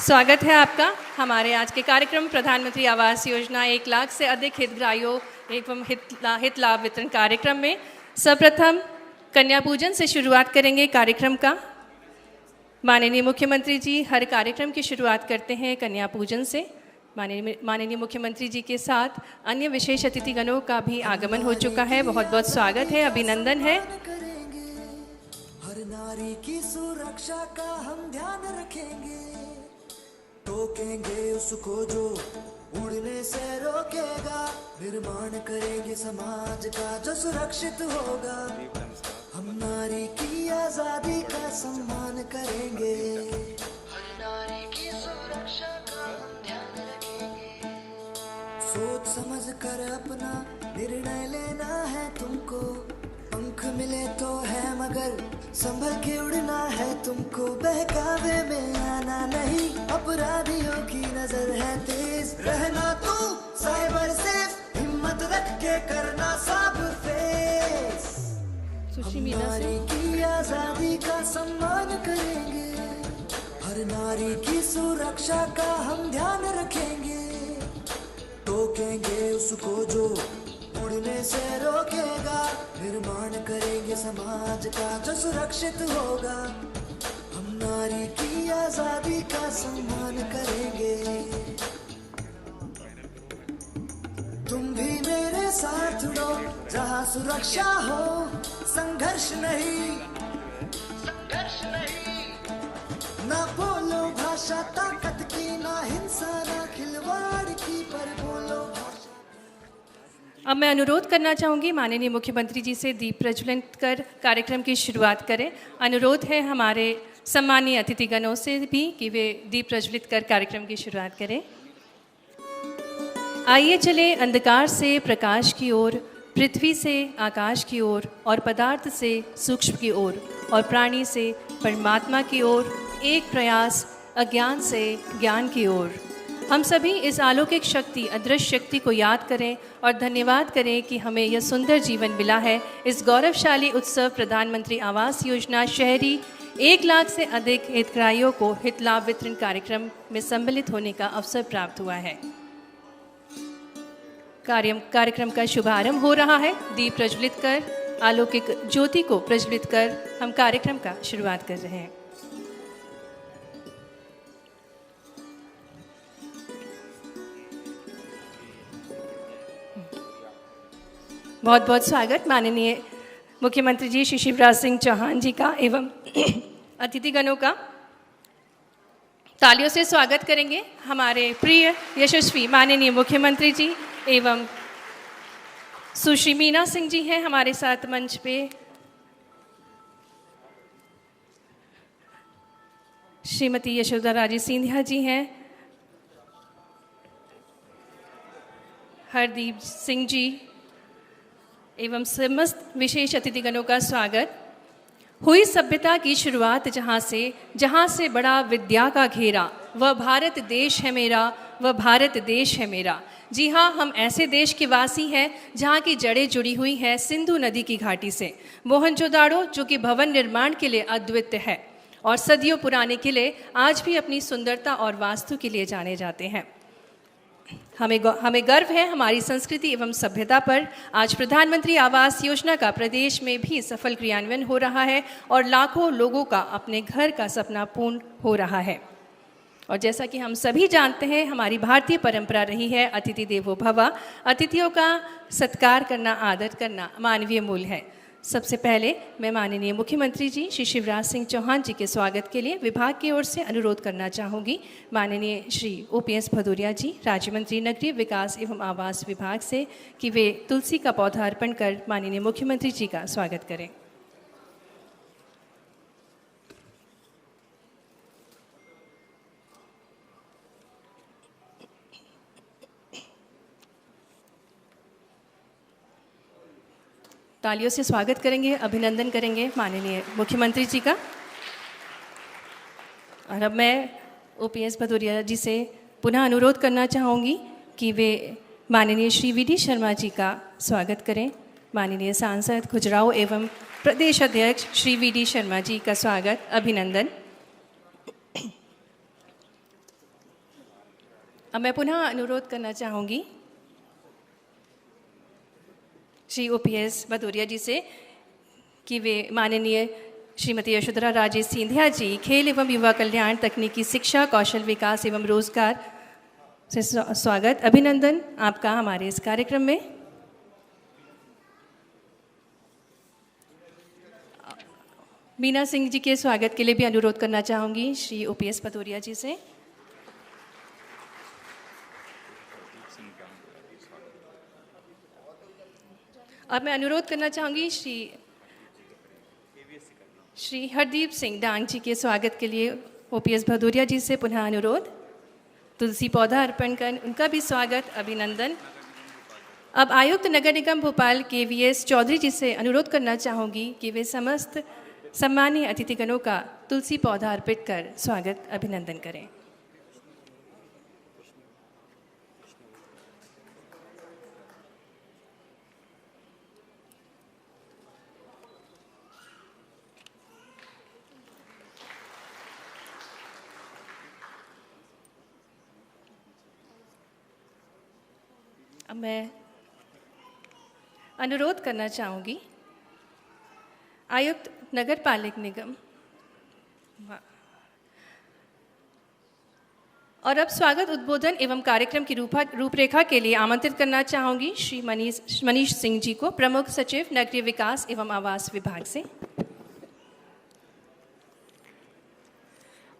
स्वागत है आपका हमारे आज के कार्यक्रम प्रधानमंत्री आवास योजना 1 लाख से अधिक हितग्राहियों एवं हित लाभ वितरण कार्यक्रम में। सर्वप्रथम कन्या पूजन से शुरुआत करेंगे कार्यक्रम का। माननीय मुख्यमंत्री जी हर कार्यक्रम की शुरुआत करते हैं कन्या पूजन से। माननीय मुख्यमंत्री जी के साथ अन्य विशेष अतिथिगणों का भी आगमन हो चुका है। बहुत बहुत स्वागत है, अभिनंदन है। हर नारी की सुरक्षा का हम ध्यान रखेंगे, टोकेंगे उसको जो उड़ने से रोकेगा, निर्माण करेंगे समाज का जो सुरक्षित होगा। हम नारी की आजादी का सम्मान करेंगे, हर नारी की सुरक्षा का हम ध्यान रखेंगे। सोच समझ कर अपना निर्णय लेना है तुमको, पंख मिले तो है मगर संभल के उड़ना है तुमको। बहकावे में आना नहीं, अपराधियों की नजर है तेज, रहना तू साइबर सेफ, हिम्मत रख के करना सब फेस। हम नारी की आजादी का सम्मान करेंगे, हर नारी की सुरक्षा का हम ध्यान रखेंगे, टोकेंगे उसको जो उड़ने से रोकेगा, निर्माण करेंगे समाज का जो सुरक्षित होगा। हम नारी की आजादी का सम्मान करेंगे। तुम भी मेरे साथ उड़ो जहाँ सुरक्षा हो, संघर्ष नहीं, संघर्ष नहीं। ना बोलो भाषा ताकत की, ना हिंसा ना खिलवाड़ की, पर बोलो। अब मैं अनुरोध करना चाहूँगी माननीय मुख्यमंत्री जी से दीप प्रज्वलित कर कार्यक्रम की शुरुआत करें। अनुरोध है हमारे सम्मानीय अतिथिगणों से भी कि वे दीप प्रज्वलित कर कार्यक्रम की शुरुआत करें। आइए चले अंधकार से प्रकाश की ओर, पृथ्वी से आकाश की ओर, और पदार्थ से सूक्ष्म की ओर, और प्राणी से परमात्मा की ओर, एक प्रयास अज्ञान से ज्ञान की ओर। हम सभी इस अलौकिक शक्ति, अदृश्य शक्ति को याद करें और धन्यवाद करें कि हमें यह सुंदर जीवन मिला है। इस गौरवशाली उत्सव प्रधानमंत्री आवास योजना शहरी 1 लाख से अधिक हितग्राहियों को हित लाभ वितरण कार्यक्रम में सम्मिलित होने का अवसर प्राप्त हुआ है। कार्यक्रम का शुभारंभ हो रहा है। दीप प्रज्वलित कर, अलौकिक ज्योति को प्रज्वलित कर हम कार्यक्रम का शुरुआत कर रहे हैं। बहुत बहुत स्वागत माननीय मुख्यमंत्री जी श्री शिवराज सिंह चौहान जी का एवं अतिथिगणों का। तालियों से स्वागत करेंगे हमारे प्रिय यशस्वी माननीय मुख्यमंत्री जी एवं सुश्री मीना सिंह जी हैं हमारे साथ मंच पे। श्रीमती यशोदा राजे सिंधिया जी हैं, हरदीप सिंह जी एवं समस्त विशेष अतिथिगणों का स्वागत। हुई सभ्यता की शुरुआत जहाँ से बड़ा विद्या का घेरा, वह भारत देश है मेरा, वह भारत देश है मेरा। जी हाँ, हम ऐसे देश के वासी हैं जहाँ की जड़ें जुड़ी हुई हैं सिंधु नदी की घाटी से। मोहनजोदाड़ो जो कि भवन निर्माण के लिए अद्वितीय है और सदियों पुराने किले आज भी अपनी सुंदरता और वास्तु के लिए जाने जाते हैं। हमें गर्व है हमारी संस्कृति एवं सभ्यता पर। आज प्रधानमंत्री आवास योजना का प्रदेश में भी सफल क्रियान्वयन हो रहा है और लाखों लोगों का अपने घर का सपना पूर्ण हो रहा है। और जैसा कि हम सभी जानते हैं, हमारी भारतीय परंपरा रही है अतिथि देवो भव। अतिथियों का सत्कार करना, आदर करना मानवीय मूल्य है। सबसे पहले मैं माननीय मुख्यमंत्री जी श्री शिवराज सिंह चौहान जी के स्वागत के लिए विभाग की ओर से अनुरोध करना चाहूँगी माननीय श्री OPS भदौरिया जी, राज्य मंत्री नगरीय विकास एवं आवास विभाग से, कि वे तुलसी का पौधा अर्पण कर माननीय मुख्यमंत्री जी का स्वागत करें। तालियों से स्वागत करेंगे, अभिनंदन करेंगे माननीय मुख्यमंत्री जी का। और अब मैं OPS भदौरिया जी से पुनः अनुरोध करना चाहूँगी कि वे माननीय श्री VD शर्मा जी का स्वागत करें। माननीय सांसद खजुराहो एवं प्रदेश अध्यक्ष श्री VD शर्मा जी का स्वागत, अभिनंदन। अब मैं पुनः अनुरोध करना चाहूँगी श्री OPS भदौरिया जी से कि वे माननीय श्रीमती यशोधरा राजे सिंधिया जी खेल एवं युवा कल्याण, तकनीकी शिक्षा, कौशल विकास एवं रोजगार से स्वागत, अभिनंदन आपका हमारे इस कार्यक्रम में। मीना सिंह जी के स्वागत के लिए भी अनुरोध करना चाहूँगी श्री OPS भदौरिया जी से। अब मैं अनुरोध करना चाहूँगी श्री हरदीप सिंह डांग जी के स्वागत के लिए OPS भदौरिया जी से पुनः अनुरोध, तुलसी पौधा अर्पण कर उनका भी स्वागत, अभिनंदन। अब आयुक्त नगर निगम भोपाल KVS चौधरी जी से अनुरोध करना चाहूँगी कि वे समस्त सम्मानीय अतिथिगणों का तुलसी पौधा अर्पित कर स्वागत, अभिनंदन करें। अब मैं अनुरोध करना चाहूँगी आयुक्त नगर पालिक निगम और अब स्वागत, उद्बोधन एवं कार्यक्रम की रूपरेखा के लिए आमंत्रित करना चाहूँगी श्री मनीष सिंह जी को, प्रमुख सचिव नगरीय विकास एवं आवास विभाग से।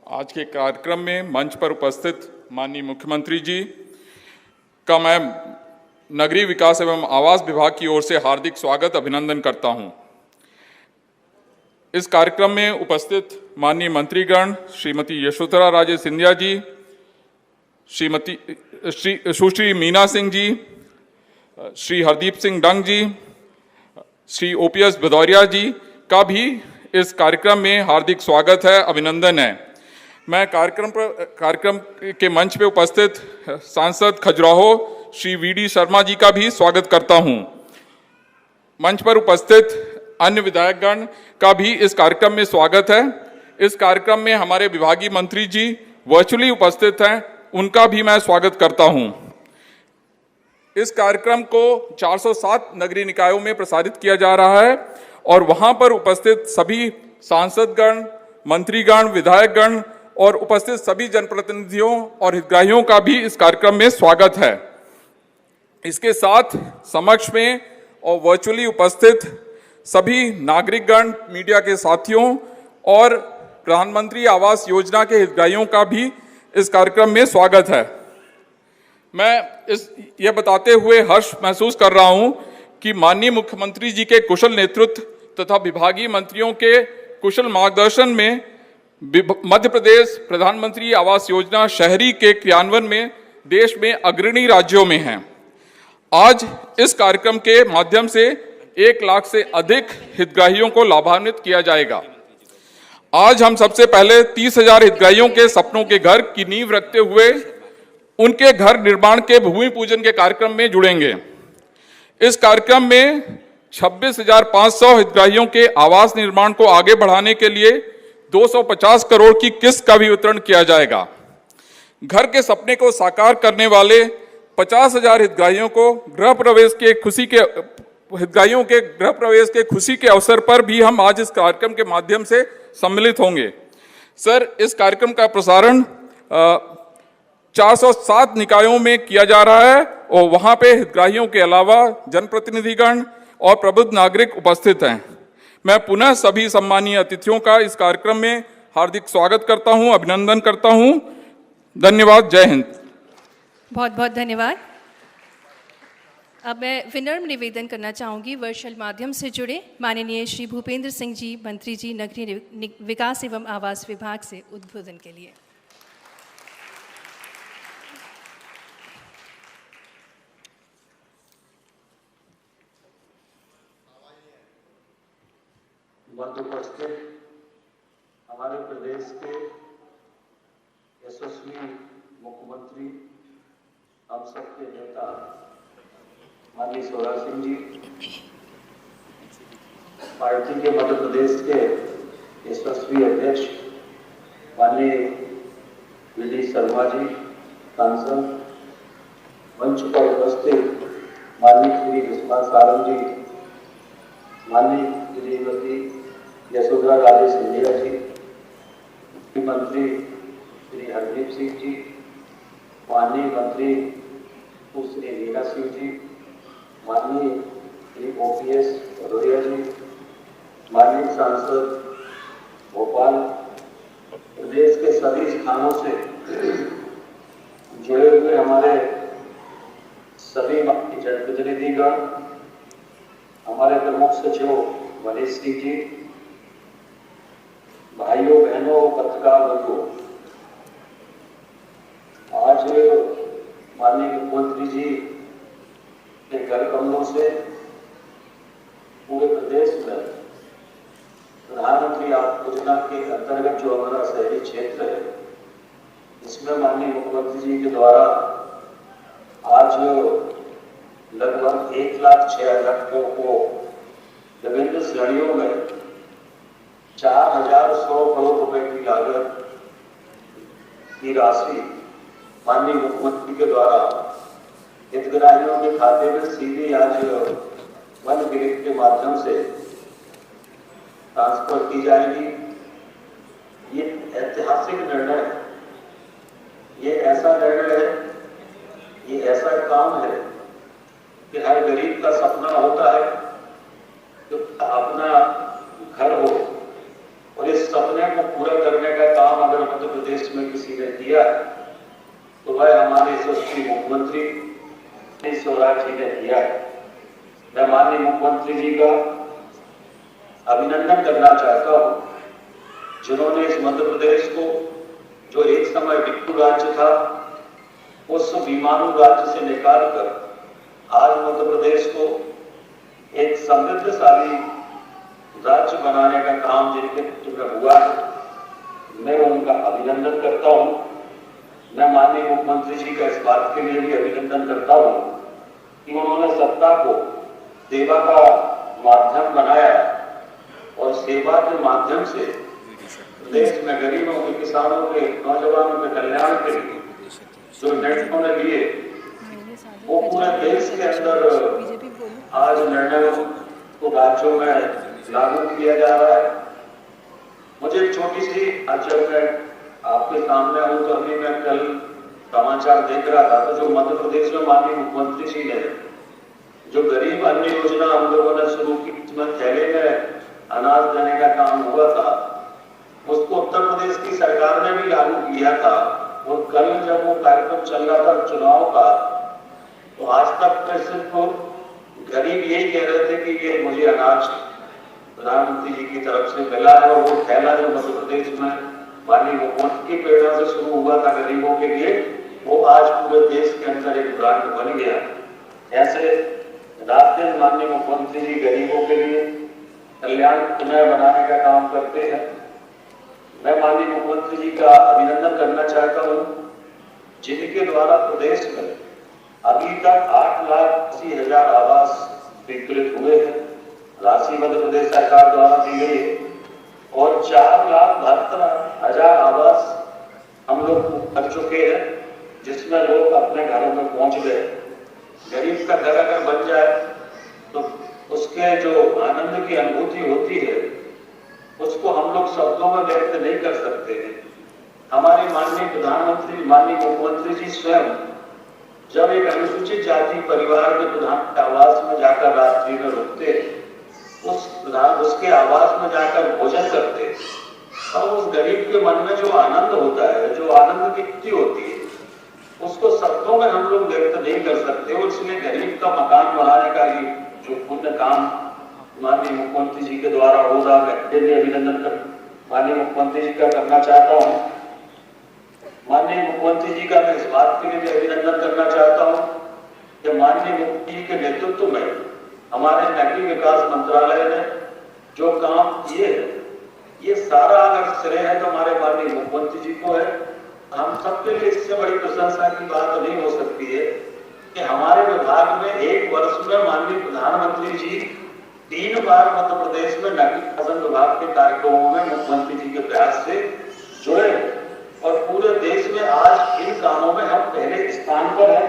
आज के कार्यक्रम में मंच पर उपस्थित माननीय मुख्यमंत्री जी का मैं नगरीय विकास एवं आवास विभाग की ओर से हार्दिक स्वागत, अभिनंदन करता हूं। इस कार्यक्रम में उपस्थित माननीय मंत्रीगण श्रीमती यशोधरा राजे सिंधिया जी, सुश्री मीना सिंह जी, श्री हरदीप सिंह डंग जी, श्री OPS भदौरिया जी का भी इस कार्यक्रम में हार्दिक स्वागत है, अभिनंदन है। मैं कार्यक्रम के मंच पे उपस्थित सांसद खजुराहो श्री VD शर्मा जी का भी स्वागत करता हूं। मंच पर उपस्थित अन्य विधायकगण का भी इस कार्यक्रम में स्वागत है। इस कार्यक्रम में हमारे विभागीय मंत्री जी वर्चुअली उपस्थित हैं, उनका भी मैं स्वागत करता हूं। इस कार्यक्रम को 407 नगरीय निकायों में प्रसारित किया जा रहा है और वहां पर उपस्थित सभी सांसदगण, मंत्रीगण, विधायकगण और उपस्थित सभी जनप्रतिनिधियों और हितग्राहियों का भी इस कार्यक्रम में स्वागत है। इसके साथ समक्ष में और वर्चुअली उपस्थित सभी नागरिकगण, मीडिया के साथियों और प्रधानमंत्री आवास योजना के हितग्राहियों का भी इस कार्यक्रम में स्वागत है। मैं यह बताते हुए हर्ष महसूस कर रहा हूं कि माननीय मुख्यमंत्री जी के कुशल नेतृत्व तथा विभागीय मंत्रियों के कुशल मार्गदर्शन में मध्य प्रदेश प्रधानमंत्री आवास योजना शहरी के क्रियान्वयन में देश में अग्रणी राज्यों में है। आज इस कार्यक्रम के माध्यम से 1 लाख से अधिक हितग्राहियों को लाभान्वित किया जाएगा। आज हम सबसे पहले 30,000 हितग्राहियों के सपनों के घर की नींव रखते हुए उनके घर निर्माण के भूमि पूजन के कार्यक्रम में जुड़ेंगे। इस कार्यक्रम में 26,500 हितग्राहियों के आवास निर्माण को आगे बढ़ाने के लिए 250 करोड़ की किस्त का भी वितरण किया जाएगा। घर के सपने को साकार करने वाले 50,000 हितग्राहियों को गृह प्रवेश के खुशी के अवसर पर भी हम आज इस कार्यक्रम के माध्यम से सम्मिलित होंगे। सर, इस कार्यक्रम का प्रसारण 407 निकायों में किया जा रहा है और वहां पे हितग्राहियों के अलावा जनप्रतिनिधिगण और प्रबुद्ध नागरिक उपस्थित हैं। मैं पुनः सभी सम्मानीय अतिथियों का इस कार्यक्रम में हार्दिक स्वागत करता हूं, अभिनंदन करता हूं। धन्यवाद। जय हिंद। बहुत बहुत धन्यवाद। अब मैं विनम्र निवेदन करना चाहूँगी वर्चुअल माध्यम से जुड़े माननीय श्री भूपेंद्र सिंह जी, मंत्री जी, नगरीय विकास एवं आवास विभाग से उद्बोधन के लिए। मंच उपस्थित हमारे प्रदेश के यशस्वी मुख्यमंत्री, हम सबके नेता माननीय शिवराज सिंह जी, पार्टी के मध्य प्रदेश के यशस्वी अध्यक्ष माननीय VD शर्मा जी, सांसद मंच पर उपस्थित माननीय श्री विश्वनाथ सारंग जी, माननीय श्रीमती यशोधरा राजे सिंधिया जी, मुख्यमंत्री श्री हरदीप सिंह जी, माननीय मंत्री श्री मीना सिंह जी, माननीय श्री OPS भदौरिया जी, माननीय सांसद भोपाल, प्रदेश के सभी स्थानों से जुड़े हुए हमारे सभी जनप्रतिनिधिगण, हमारे प्रमुख सचिव मनीष सिंह जी, भाइयों बहनों पत्रकार बंधुओं, आज माननीय मुख्यमंत्री जी के घर कमलों से पूरे प्रदेश में प्रधानमंत्री आवास योजना के अंतर्गत जो हमारा शहरी क्षेत्र है, इसमें माननीय मुख्यमंत्री जी के द्वारा आज लगभग 1,06,000 को विभिन्न श्रेणियों में 4,100 करोड़ रुपए की लागत की राशि माननीय मुख्यमंत्री के द्वारा हितग्राहियों के खाते में सीधे आज वन ग्रिड के माध्यम से ट्रांसफर की जाएगी। ये ऐतिहासिक निर्णय है, ये ऐसा निर्णय है, ये ऐसा काम है कि हर गरीब का सपना होता है कि अपना घर हो, और इस सपने को पूरा करने का काम अगर मध्य प्रदेश में किसी ने किया है तो वह हमारे यशस्वी मुख्यमंत्री स्वराज जी ने किया है। मैं माननीय मुख्यमंत्री जी का अभिनंदन करना चाहता हूं, जिन्होंने इस मध्य प्रदेश को, जो एक समय बिट्टू राज्य था, उस विमानू राज्य से निकालकर आज मध्य प्रदेश को एक समृद्धशाली राज्य बनाने का काम जिनके नेतृत्व में हुआ है, मैं उनका अभिनंदन करता हूं। मैं माननीय मुख्यमंत्री जी का इस बात के लिए भी अभिनंदन करता हूं कि उन्होंने सत्ता को सेवा का माध्यम बनाया और सेवा के माध्यम से प्रदेश में गरीबों के, किसानों के, नौजवानों के कल्याण के लिए जो निर्णय उन्होंने लिए, वो पूरे देश के अंदर आज निर्णयों को राज्यों में लागू किया जा रहा है। मुझे एक छोटी सी, जब मैं आपके सामने हूं तो अभी मैं कल समाचार देख रहा था, तो जो मध्य प्रदेश में माननीय मुख्यमंत्री जी ने जो गरीब अन्न योजना हम लोगों ने शुरू की, इसमें थैले में अनाज देने का काम हुआ था, उसको उत्तर प्रदेश की सरकार ने भी लागू किया था। और कल जब वो कार्यक्रम चल रहा था चुनाव का, तो आज तक सिर्फ गरीब यही कह रहे थे कि ये मुझे अनाज प्रधानमंत्री जी की तरफ से मिला है, और वो थैला जो मध्य प्रदेश में माननीय मुख्यमंत्री की प्रेरणा से शुरू हुआ था गरीबों के लिए, वो आज पूरे देश के अंदर एक ब्रांड बन गया। ऐसे रात दिन माननीय मुख्यमंत्री जी गरीबों के लिए कल्याण पुनः बनाने का काम करते हैं। मैं माननीय मुख्यमंत्री जी का अभिनंदन करना चाहता हूं, जिनके द्वारा प्रदेश में अभी तक 8,80,000 आवास स्वीकृत हुए हैं, राशि मध्य प्रदेश सरकार द्वारा दी गई है, और 4,72,000 आवास हम लोग कर चुके हैं, जिसमें लोग अपने घरों में पहुंच गए। गरीब का घर अगर बन जाए तो उसके जो आनंद की अनुभूति होती है, उसको हम लोग शब्दों में व्यक्त नहीं कर सकते हैं। हमारे माननीय प्रधानमंत्री, माननीय मुख्यमंत्री जी स्वयं जब एक अनुसूचित जाति परिवार के प्रधान आवास में जाकर रात्रि में रुकते, उसके आवास में जाकर भोजन करते, और उस गरीब के मन में जो आनंद होता है, जो आनंद की स्थिति होती है, उसको शब्दों में हम लोग व्यक्त नहीं कर सकते। और इसलिए गरीब का मकान बनाने का ये जो पुण्य काम माननीय मुख्यमंत्री जी के द्वारा हो रहा है, अभिनंदन कर माननीय मुख्यमंत्री जी का करना चाहता हूँ। माननीय मुख्यमंत्री जी का मैं इस बात के लिए भी अभिनंदन करना चाहता हूँ कि माननीय मुख्यमंत्री जी के नेतृत्व में हमारे नगरीय विकास मंत्रालय ने जो काम किए हैं, ये सारा अगर श्रेय है तो हमारे माननीय मुख्यमंत्री जी को है। हम सबके लिए इससे बड़ी प्रशंसा की बात नहीं हो सकती है कि हमारे विभाग में एक वर्ष में माननीय प्रधानमंत्री जी 3 बार मध्य प्रदेश में नगरीय शासन विभाग के कार्यक्रमों में मुख्यमंत्री जी के प्रयास से जुड़े, और पूरे देश में आज इन कामों में हम पहले स्थान पर हैं।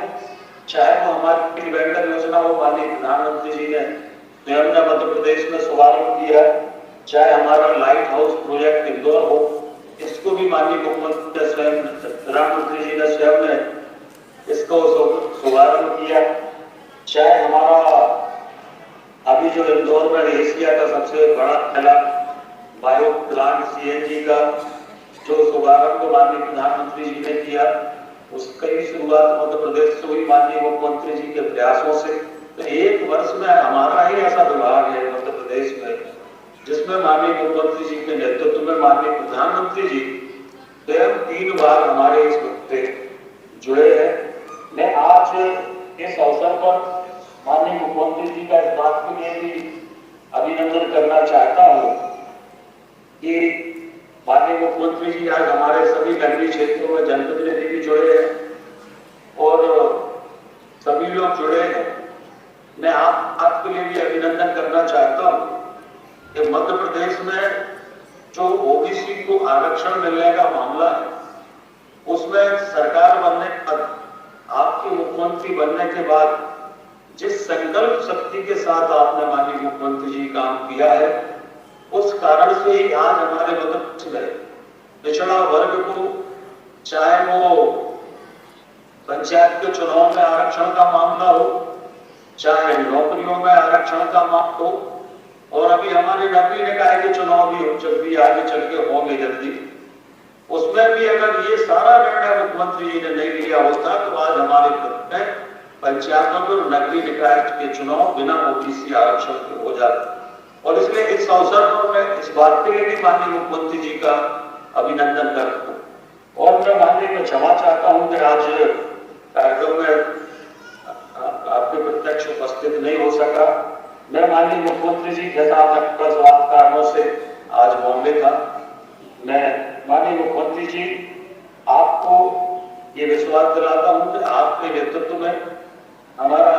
चाहे वो हमारी निबंधन योजना हो, माननीय प्रधानमंत्री जी ने स्वयं ने मध्य प्रदेश में शुभारंभ किया, चाहे हमारा लाइट हाउस प्रोजेक्ट इंदौर हो, इसको भी माननीय मुख्यमंत्री स्वयं प्रधानमंत्री जी ने स्वयं ने इसको शुभारंभ किया, चाहे हमारा अभी जो इंदौर में एशिया का सबसे बड़ा पहला बायो प्लांट सीएनजी का जो शुभारंभ माननीय प्रधानमंत्री जी ने किया, उसकी भी शुरुआत मध्य प्रदेश से हुई माननीय मुख्यमंत्री जी के प्रयासों से। तो एक वर्ष में हमारा ही ऐसा विभाग है मध्य प्रदेश में जिसमें माननीय मुख्यमंत्री जी के नेतृत्व में माननीय प्रधानमंत्री जी स्वयं 3 बार हमारे इस ग्रुप से जुड़े हैं। मैं आज इस अवसर पर माननीय मुख्यमंत्री जी का इस बात के लिए भी अभिनंदन करना चाहता हूँ कि माननीय मुख्यमंत्री जी आज हमारे सभी नगरीय क्षेत्रों में जनप्रतिनिधि भी जुड़े हैं और सभी लोग जुड़े हैं। मैं आपके लिए भी अभिनंदन करना चाहता हूँ कि मध्य प्रदेश में जो ओबीसी को आरक्षण मिलने का मामला है, उसमें सरकार बनने पर आपके मुख्यमंत्री बनने के बाद जिस संकल्प शक्ति के साथ आपने माननीय मुख्यमंत्री जी काम किया है, उस कारण से ही आज हमारे मध्य प्रदेश में पिछड़ा वर्ग को, चाहे वो पंचायत के चुनाव में आरक्षण का मामला हो, चाहे नौकरियों में आरक्षण का मामला हो, और अभी हमारे नगरीय निकाय के चुनाव भी जब भी आगे चल के होंगे जल्दी, उसमें भी अगर ये सारा निर्णय मुख्यमंत्री जी ने नहीं लिया होता तो आज हमारे पंचायतों में नगरीय निकाय के चुनाव बिना ओबीसी आरक्षण के हो जाते। और इसलिए इस अवसर पर मैं इस बात के लिए भी माननीय मुख्यमंत्री जी का अभिनंदन करता हूँ और मैं माननीय में क्षमा चाहता हूँ कि आज कार्यक्रम में आपके प्रत्यक्ष उपस्थित नहीं हो सका। मैं माननीय मुख्यमंत्री जी के साथ स्वास्थ्य कारणों से आज बॉम्बे था। मैं माननीय मुख्यमंत्री जी आपको ये विश्वास दिलाता हूँ कि आपके नेतृत्व में हमारा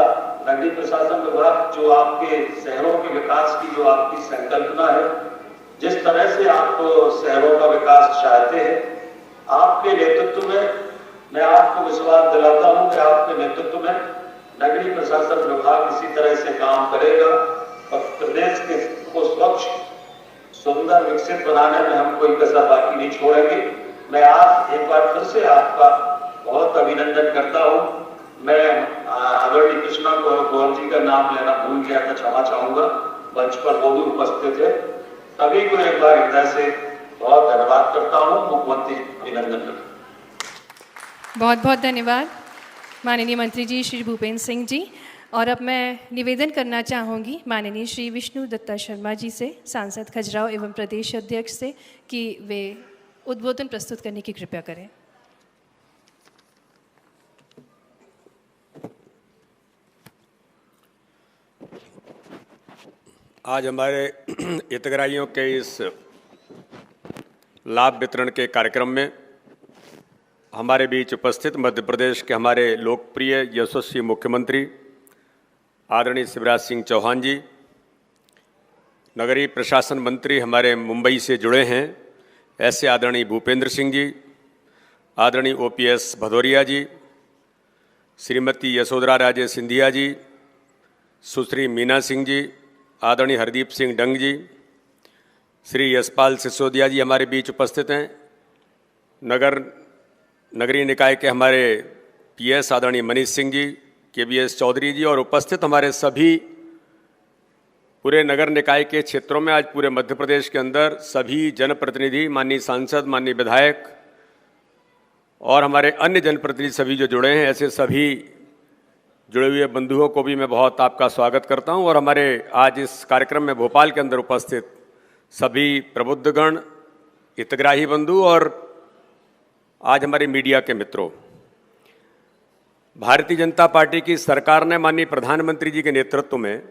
नगरीय प्रशासन विभाग, जो आपके शहरों के विकास की जो आपकी संकल्पना है, जिस तरह से आप शहरों का विकास चाहते हैं, आपके नेतृत्व में मैं आपको विश्वास दिलाता हूं कि आपके नेतृत्व में नगरीय प्रशासन विभाग इसी तरह से काम करेगा और प्रदेश के को स्वच्छ, सुंदर, विकसित बनाने में हम कोई कसर बाकी नहीं छोड़ेंगे। मैं आज एक बार फिर से आपका बहुत अभिनंदन करता हूं। मैं आदरणीय कृष्णा गौर जी का नाम लेना भूल गया था, क्षमा चाहूंगा। मंच पर वो भी उपस्थित है। सभी को एक बार हृदय से बहुत धन्यवाद करता हूं, मुख्यमंत्री अभिनंदन करता हूं। बहुत बहुत धन्यवाद माननीय मंत्री जी श्री भूपेंद्र सिंह जी। और अब मैं निवेदन करना चाहूँगी माननीय श्री विष्णु दत्ता शर्मा जी से, सांसद खजुराहो एवं प्रदेश अध्यक्ष से, कि वे उद्बोधन प्रस्तुत करने की कृपया करें। आज हमारे हितग्राहियों के इस लाभ वितरण के कार्यक्रम में हमारे बीच उपस्थित मध्य प्रदेश के हमारे लोकप्रिय यशस्वी मुख्यमंत्री आदरणीय शिवराज सिंह चौहान जी, नगरीय प्रशासन मंत्री हमारे मुंबई से जुड़े हैं ऐसे आदरणीय भूपेंद्र सिंह जी, आदरणीय ओपीएस भदौरिया जी, श्रीमती यशोधरा राजे सिंधिया जी, सुश्री मीना सिंह जी, आदरणीय हरदीप सिंह डंग जी, श्री यशपाल सिसोदिया जी हमारे बीच उपस्थित हैं। नगरीय निकाय के हमारे पीएस आदरणीय मनीष सिंह जी, केबीएस चौधरी जी, और उपस्थित हमारे सभी पूरे नगर निकाय के क्षेत्रों में आज पूरे मध्य प्रदेश के अंदर सभी जनप्रतिनिधि, माननीय सांसद, माननीय विधायक और हमारे अन्य जनप्रतिनिधि सभी जो जुड़े हैं, ऐसे सभी जुड़े हुए बंधुओं को भी मैं बहुत आपका स्वागत करता हूं। और हमारे आज इस कार्यक्रम में भोपाल के अंदर उपस्थित सभी प्रबुद्धगण, हितग्राही बंधु और आज हमारे मीडिया के मित्रों, भारतीय जनता पार्टी की सरकार ने माननीय प्रधानमंत्री जी के नेतृत्व में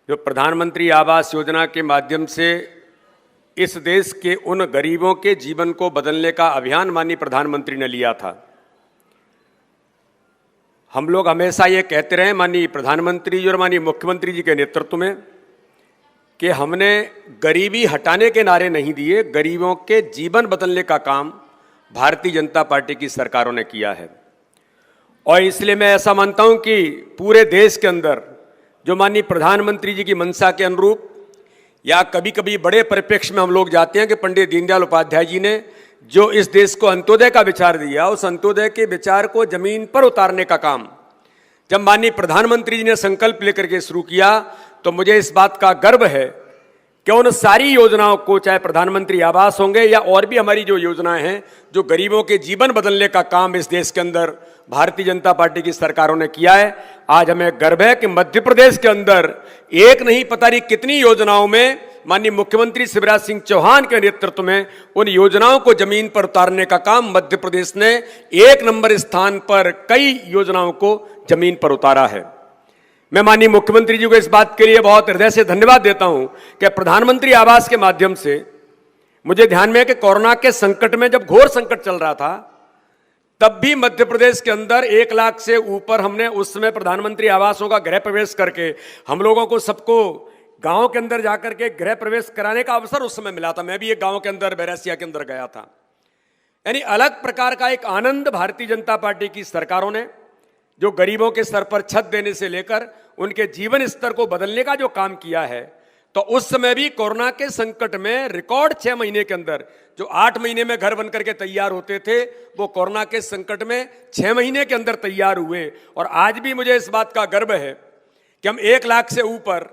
जो प्रधानमंत्री आवास योजना के माध्यम से इस देश के उन गरीबों के जीवन को बदलने का अभियान माननीय प्रधानमंत्री ने लिया था। हम लोग हमेशा ये कहते रहे माननीय प्रधानमंत्री जी और माननीय मुख्यमंत्री जी के नेतृत्व में कि हमने गरीबी हटाने के नारे नहीं दिए, गरीबों के जीवन बदलने का काम भारतीय जनता पार्टी की सरकारों ने किया है। और इसलिए मैं ऐसा मानता हूं कि पूरे देश के अंदर जो माननीय प्रधानमंत्री जी की मंशा के अनुरूप या कभी कभी बड़े परिप्रेक्ष्य में हम लोग जाते हैं कि पंडित दीनदयाल उपाध्याय जी ने जो इस देश को अंत्योदय का विचार दिया, उस अंत्योदय के विचार को जमीन पर उतारने का काम जब माननीय प्रधानमंत्री जी ने संकल्प लेकर के शुरू किया, तो मुझे इस बात का गर्व है कि उन सारी योजनाओं को, चाहे प्रधानमंत्री आवास होंगे या और भी हमारी जो योजनाएं हैं, जो गरीबों के जीवन बदलने का काम इस देश के अंदर भारतीय जनता पार्टी की सरकारों ने किया है। आज हमें गर्व है कि मध्य प्रदेश के अंदर एक नहीं पता नहीं कितनी योजनाओं में माननीय मुख्यमंत्री शिवराज सिंह चौहान के नेतृत्व में उन योजनाओं को जमीन पर उतारने का काम मध्य प्रदेश ने 1 नंबर स्थान पर कई योजनाओं को जमीन पर उतारा है। मैं माननीय मुख्यमंत्री जी को इस बात के लिए बहुत हृदय से धन्यवाद देता हूं कि प्रधानमंत्री आवास के माध्यम से मुझे ध्यान में है कि कोरोना के संकट में जब घोर संकट चल रहा था, तब भी मध्य प्रदेश के अंदर 1 लाख से ऊपर हमने उस समय प्रधानमंत्री आवासों का गृह प्रवेश करके हम लोगों को सबको गांव के अंदर जाकर के गृह प्रवेश कराने का अवसर उस समय मिला था। मैं भी एक गांव के अंदर बैरसिया के अंदर गया था। यानी अलग प्रकार का एक आनंद भारतीय जनता पार्टी की सरकारों ने जो गरीबों के सर पर छत देने से लेकर उनके जीवन स्तर को बदलने का जो काम किया है, तो उस समय भी कोरोना के संकट में रिकॉर्ड 6 महीने के अंदर जो 8 महीने में घर बनकर के तैयार होते थे, वो कोरोना के संकट में 6 महीने के अंदर तैयार हुए। और आज भी मुझे इस बात का गर्व है कि हम 1 लाख से ऊपर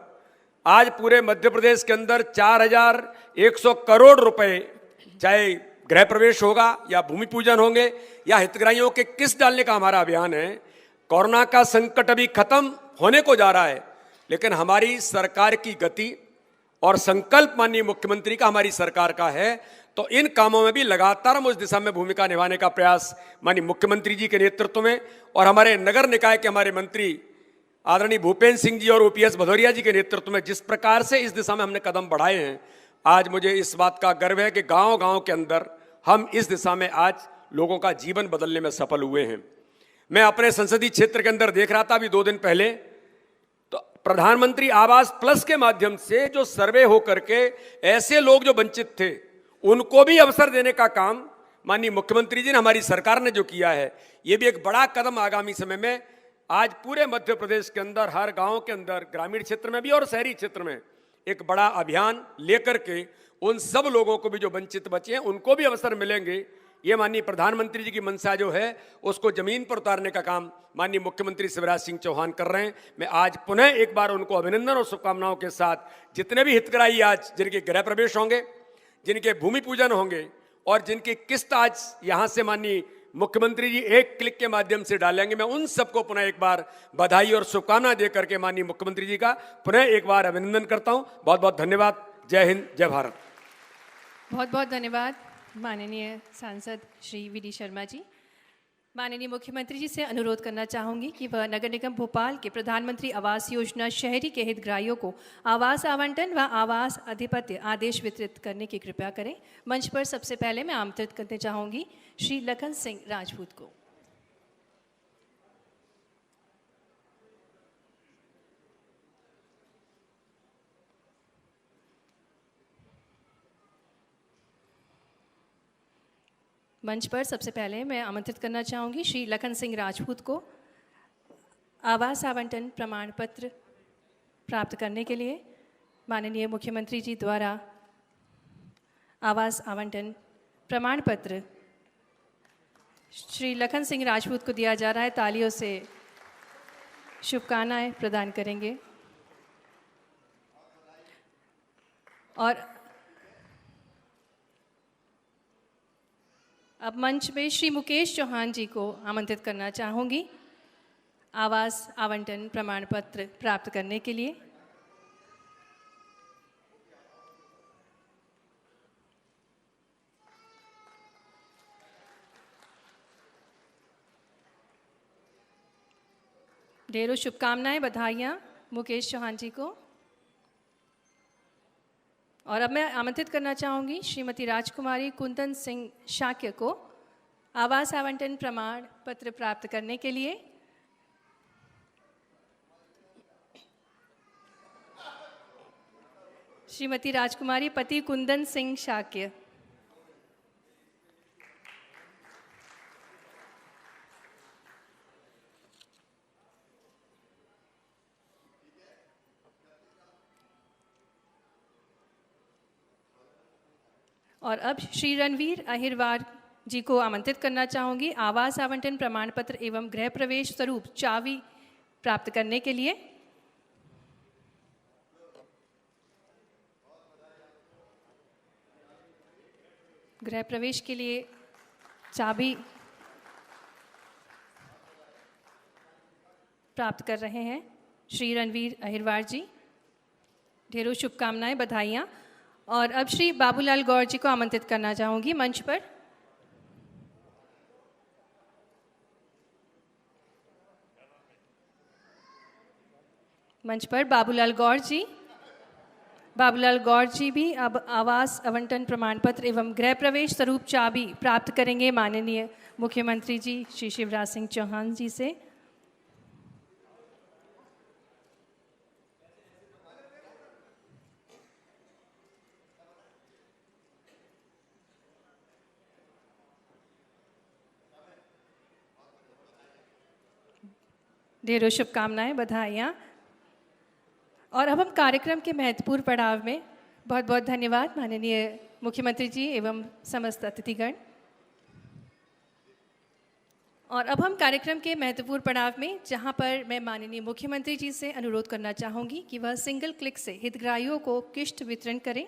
आज पूरे मध्य प्रदेश के अंदर 4100 करोड़ रुपए, चाहे गृह प्रवेश होगा या भूमि पूजन होंगे या हितग्राहियों के किस्त डालने का हमारा अभियान है। कोरोना का संकट अभी खत्म होने को जा रहा है, लेकिन हमारी सरकार की गति और संकल्प माननीय मुख्यमंत्री का, हमारी सरकार का है, तो इन कामों में भी लगातार हम उस दिशा में भूमिका निभाने का प्रयास माननीय मुख्यमंत्री जी के नेतृत्व में और हमारे नगर निकाय के हमारे मंत्री आदरणीय भूपेंद्र सिंह जी और ओपीएस भदौरिया जी के नेतृत्व में जिस प्रकार से इस दिशा में हमने कदम बढ़ाए हैं, आज मुझे इस बात का गर्व है कि गांव गांव के अंदर हम इस दिशा में आज लोगों का जीवन बदलने में सफल हुए हैं। मैं अपने संसदीय क्षेत्र के अंदर देख रहा था अभी 2 दिन पहले, तो प्रधानमंत्री आवास प्लस के माध्यम से जो सर्वे हो करके ऐसे लोग जो वंचित थे उनको भी अवसर देने का काम माननीय मुख्यमंत्री जी ने, हमारी सरकार ने जो किया है, ये भी एक बड़ा कदम आगामी समय में आज पूरे मध्य प्रदेश के अंदर हर गांव के अंदर, ग्रामीण क्षेत्र में भी और शहरी क्षेत्र में एक बड़ा अभियान लेकर के उन सब लोगों को भी जो वंचित बचे हैं उनको भी अवसर मिलेंगे। ये माननीय प्रधानमंत्री जी की मंशा जो है उसको जमीन पर उतारने का काम माननीय मुख्यमंत्री शिवराज सिंह चौहान कर रहे हैं। मैं आज पुनः एक बार उनको अभिनंदन और शुभकामनाओं के साथ जितने भी हितग्राही आज जिनके गृह प्रवेश होंगे, जिनके भूमि पूजन होंगे और जिनकी किस्त आज यहाँ से माननीय मुख्यमंत्री जी एक क्लिक के माध्यम से डालेंगे, मैं उन सबको पुनः एक बार बधाई और शुभकामना दे करके माननीय मुख्यमंत्री जी का पुनः एक बार अभिनंदन करता हूँ। बहुत बहुत धन्यवाद। जय हिंद, जय भारत। बहुत बहुत धन्यवाद माननीय सांसद श्री वी.डी. शर्मा जी। माननीय मुख्यमंत्री जी से अनुरोध करना चाहूँगी कि वह नगर निगम भोपाल के प्रधानमंत्री आवास योजना शहरी के हितग्राहियों को आवास आवंटन व आवास अधिपत्य आदेश वितरित करने की कृपया करें। मंच पर सबसे पहले मैं आमंत्रित करते चाहूँगी श्री लखन सिंह राजपूत को। मंच पर सबसे पहले मैं आमंत्रित करना चाहूँगी श्री लखन सिंह राजपूत को आवास आवंटन प्रमाण पत्र प्राप्त करने के लिए माननीय मुख्यमंत्री जी द्वारा आवास आवंटन प्रमाण पत्र श्री लखन सिंह राजपूत को दिया जा रहा है। तालियों से शुभकामनाएं प्रदान करेंगे। और अब मंच में श्री मुकेश चौहान जी को आमंत्रित करना चाहूँगी आवास आवंटन प्रमाण पत्र प्राप्त करने के लिए। ढेरों शुभकामनाएं, बधाइयाँ मुकेश चौहान जी को। और अब मैं आमंत्रित करना चाहूँगी श्रीमती राजकुमारी कुंदन सिंह शाक्य को आवास आवंटन प्रमाण पत्र प्राप्त करने के लिए। श्रीमती राजकुमारी पति कुंदन सिंह शाक्य। और अब श्री रणवीर अहिरवार जी को आमंत्रित करना चाहूँगी आवास आवंटन प्रमाण पत्र एवं गृह प्रवेश स्वरूप चाबी प्राप्त करने के लिए। गृह प्रवेश के लिए चाबी प्राप्त कर रहे हैं श्री रणवीर अहिरवार जी। ढेरों शुभकामनाएं, बधाइयाँ। और अब श्री बाबूलाल गौर जी को आमंत्रित करना चाहूँगी मंच पर। मंच पर बाबूलाल गौर जी। बाबूलाल गौर जी भी अब आवास आवंटन प्रमाण पत्र एवं गृह प्रवेश स्वरूप चाबी प्राप्त करेंगे माननीय मुख्यमंत्री जी श्री शिवराज सिंह चौहान जी से। ढेरों शुभकामनाएं, बधाइयाँ। और अब हम कार्यक्रम के महत्वपूर्ण पड़ाव में, बहुत बहुत धन्यवाद माननीय मुख्यमंत्री जी एवं समस्त अतिथिगण। और अब हम कार्यक्रम के महत्वपूर्ण पड़ाव में, जहां पर मैं माननीय मुख्यमंत्री जी से अनुरोध करना चाहूँगी कि वह सिंगल क्लिक से हितग्राहियों को किस्त वितरण करें।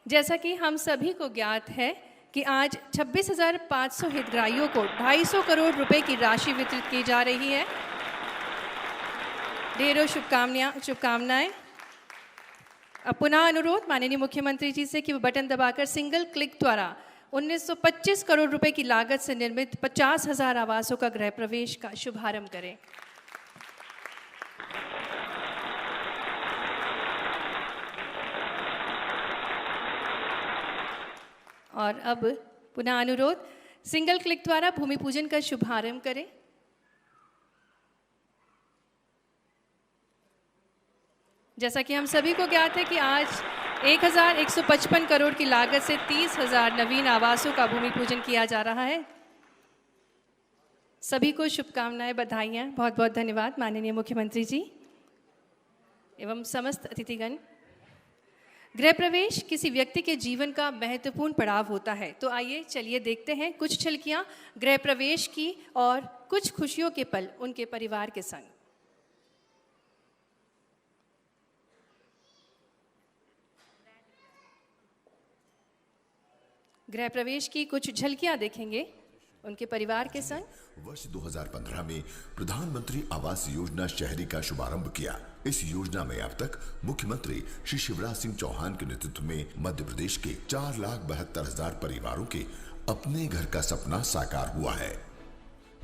जैसा कि हम सभी को ज्ञात है कि आज 26,500 हितग्राहियों को 250 करोड़ रुपए की राशि वितरित की जा रही है। ढेरों शुभकामनाएं। अब पुनः अनुरोध माननीय मुख्यमंत्री जी से कि वो बटन दबाकर सिंगल क्लिक द्वारा 1925 करोड़ रुपए की लागत से निर्मित 50,000 आवासों का गृह प्रवेश का शुभारंभ करें। और अब पुनः अनुरोध सिंगल क्लिक द्वारा भूमि पूजन का शुभारंभ करें। जैसा कि हम सभी को ज्ञात है कि आज 1,155 करोड़ की लागत से 30,000 नवीन आवासों का भूमि पूजन किया जा रहा है। सभी को शुभकामनाएं, बधाइयाँ, बहुत बहुत धन्यवाद माननीय मुख्यमंत्री जी एवं समस्त अतिथिगण। गृह प्रवेश किसी व्यक्ति के जीवन का महत्वपूर्ण पड़ाव होता है, तो आइए चलिए देखते हैं कुछ झलकियाँ गृह प्रवेश की और कुछ खुशियों के पल उनके परिवार के संग। गृह प्रवेश की कुछ झलकियां देखेंगे उनके परिवार के संग। वर्ष 2015 में प्रधानमंत्री आवास योजना शहरी का शुभारंभ किया। इस योजना में अब तक मुख्यमंत्री श्री शिवराज सिंह चौहान के नेतृत्व में मध्य प्रदेश के 4,72,000 परिवारों के अपने घर का सपना साकार हुआ है।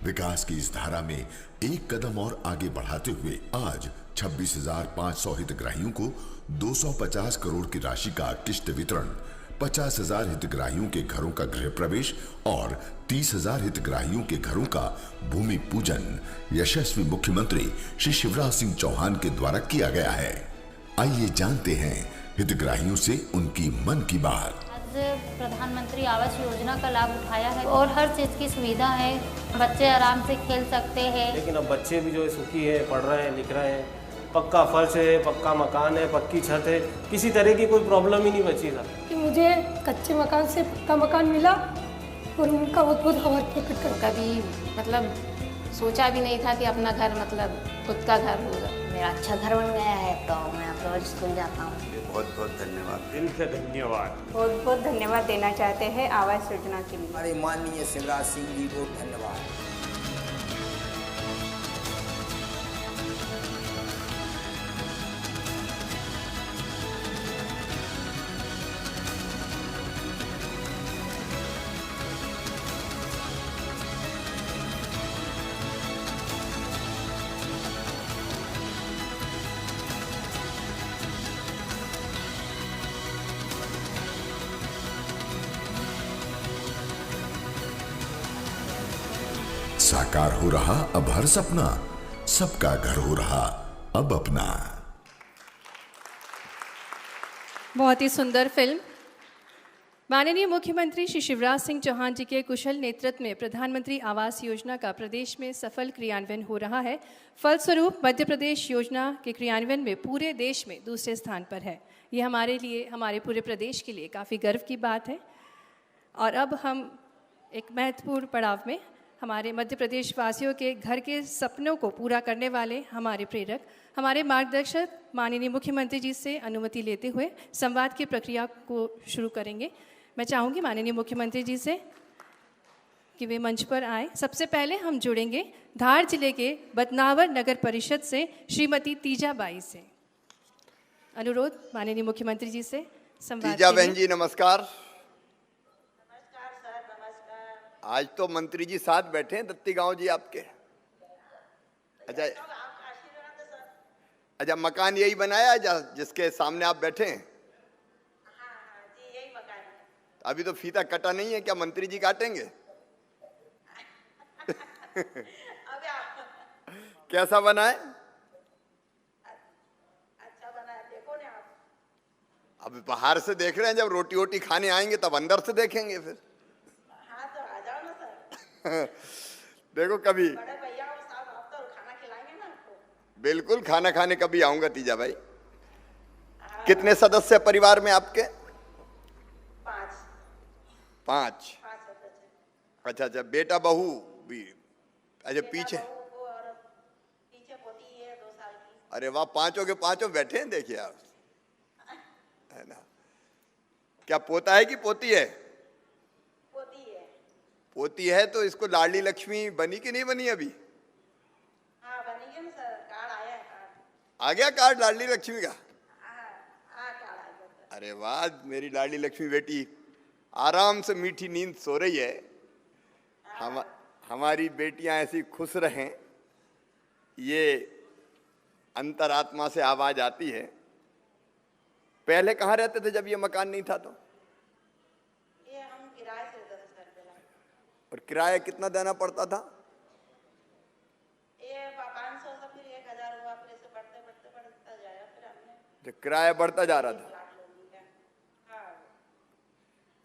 विकास की इस धारा में एक कदम और आगे बढ़ाते हुए आज 26,500 हितग्राहियों को 250 करोड़ की राशि का किस्त वितरण, 50,000 हितग्राहियों के घरों का गृह प्रवेश और 30,000 हितग्राहियों के घरों का भूमि पूजन यशस्वी मुख्यमंत्री श्री शिवराज सिंह चौहान के द्वारा किया गया है। आइए जानते हैं हितग्राहियों से उनकी मन की बात। आज प्रधानमंत्री आवास योजना का लाभ उठाया है और हर चीज की सुविधा है। बच्चे आराम से खेल सकते हैं। लेकिन अब बच्चे भी जो है सुखी है, पढ़ रहे हैं, लिख रहे हैं, पक्का फर्श है, पक्का मकान है, पक्की छत है, किसी तरह की कोई प्रॉब्लम ही नहीं बची था। कि मुझे कच्चे मकान से पक्का मकान मिला और उनका बहुत बहुत आभार प्रकट कर। कभी मतलब सोचा भी नहीं था कि अपना घर मतलब खुद का घर होगा। मेरा अच्छा घर बन गया है, तो मैं अब रोज स्कूल जाता हूँ। बहुत बहुत धन्यवाद, दिल से धन्यवाद। बहुत बहुत धन्यवाद देना चाहते हैं आवास योजना के लिए। हमारे माननीय शिवराज सिंह जी को धन्यवाद। साकार हो रहा अब हर सपना, सबका घर हो रहा अब अपना। बहुत ही सुंदर फिल्म माननीय मुख्यमंत्री श्री शिवराज सिंह चौहान जी के कुशल नेतृत्व में प्रधानमंत्री आवास योजना का प्रदेश में सफल क्रियान्वयन हो रहा है। फलस्वरूप मध्य प्रदेश योजना के क्रियान्वयन में पूरे देश में दूसरे स्थान पर है। ये हमारे लिए, हमारे पूरे प्रदेश के लिए काफ़ी गर्व की बात है। और अब हम एक महत्वपूर्ण पड़ाव में हमारे मध्य प्रदेश वासियों के घर के सपनों को पूरा करने वाले हमारे प्रेरक, हमारे मार्गदर्शक माननीय मुख्यमंत्री जी से अनुमति लेते हुए संवाद की प्रक्रिया को शुरू करेंगे। मैं चाहूँगी माननीय मुख्यमंत्री जी से कि वे मंच पर आए। सबसे पहले हम जुड़ेंगे धार जिले के बदनावर नगर परिषद से श्रीमती तीजा बाई से। अनुरोध माननीय मुख्यमंत्री जी से संवाद। तीजा बहन जी नमस्कार। आज तो मंत्री जी साथ बैठे हैं दत्ती गांव जी आपके। अच्छा मकान यही बनाया है जिसके सामने आप बैठे हैं? अभी तो फीता कटा नहीं है, क्या मंत्री जी काटेंगे? कैसा बना है? अच्छा बना है, देखो ना आप। अब बाहर से देख रहे हैं, जब रोटी वोटी खाने आएंगे तब अंदर से देखेंगे फिर। हाँ तो आ जाओ ना सर। देखो कभी बड़े भैया और साहब आप तो खाना खिलाएंगे ना आपको। बिल्कुल खाना खाने कभी आऊंगा तीजा भाई। कितने सदस्य परिवार में आपके? 5। अच्छा अच्छा, बेटा बहू भी? अच्छा पीछे पोती है 2 साल की। अरे वाह, 5 के 5 बैठे हैं, देखिए आप, है ना। क्या पोता है कि पोती है? पोती है। पोती है तो इसको लाडली लक्ष्मी बनी कि नहीं बनी अभी? हाँ बनी है ना सर, कार्ड आया है। कार्ड आ गया कार्ड लाडली लक्ष्मी का? हाँ कार्ड आ गया। अरे वाह, मेरी लाडली लक्ष्मी बेटी आराम से मीठी नींद सो रही है। हमारी बेटियां ऐसी खुश रहें, ये अंतरात्मा से आवाज आती है। पहले कहाँ रहते थे जब ये मकान नहीं था? तो ये हम किराए से रहते थे सर पहले। और किराया कितना देना पड़ता था? ये 500 से फिर 1000 हुआ, फिर ऐसे बढ़ता जाएगा। फिर हमने तो किराया बढ़ता जा रहा था।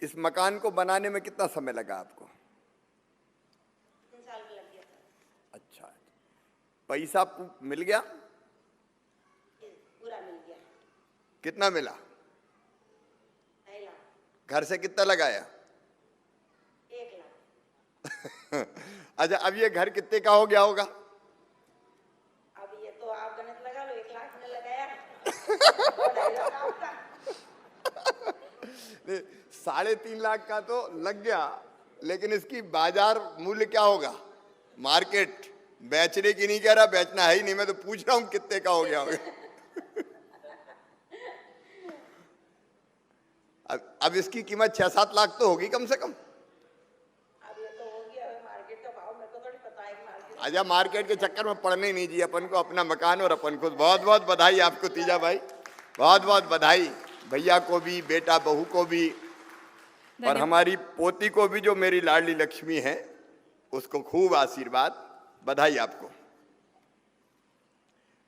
इस मकान को बनाने में कितना समय लगा आपको? 3 साल का लग गया सर। अच्छा, पैसा मिल गया? पूरा मिल गया। कितना मिला? 2 लाख। घर से कितना लगाया? 1 लाख। अच्छा, अब ये घर कितने का हो गया होगा? अब ये तो आप गणित लगा लो, 1 लाख में लगाया। 2.5 लाख आपका। 3.5 लाख का तो लग गया, लेकिन इसकी बाजार मूल्य क्या होगा? मार्केट बेचने की नहीं कह रहा, बेचना है ही नहीं, मैं तो पूछ रहा हूं कितने का हो गया होगा। अब इसकी कीमत 6-7 लाख तो होगी कम से कम। अब ये तो हो गया, मार्केट का भाव मेरे को थोड़ी पता है कि मार्केट। आजा मार्केट के चक्कर में पड़ने नहीं जी, अपन को अपना मकान और अपन खुद। बहुत बहुत बधाई आपको तीजा भाई, बहुत बहुत बधाई। भैया को भी, बेटा बहू को भी, और हमारी पोती को भी जो मेरी लाडली लक्ष्मी है, उसको खूब आशीर्वाद, बधाई आपको।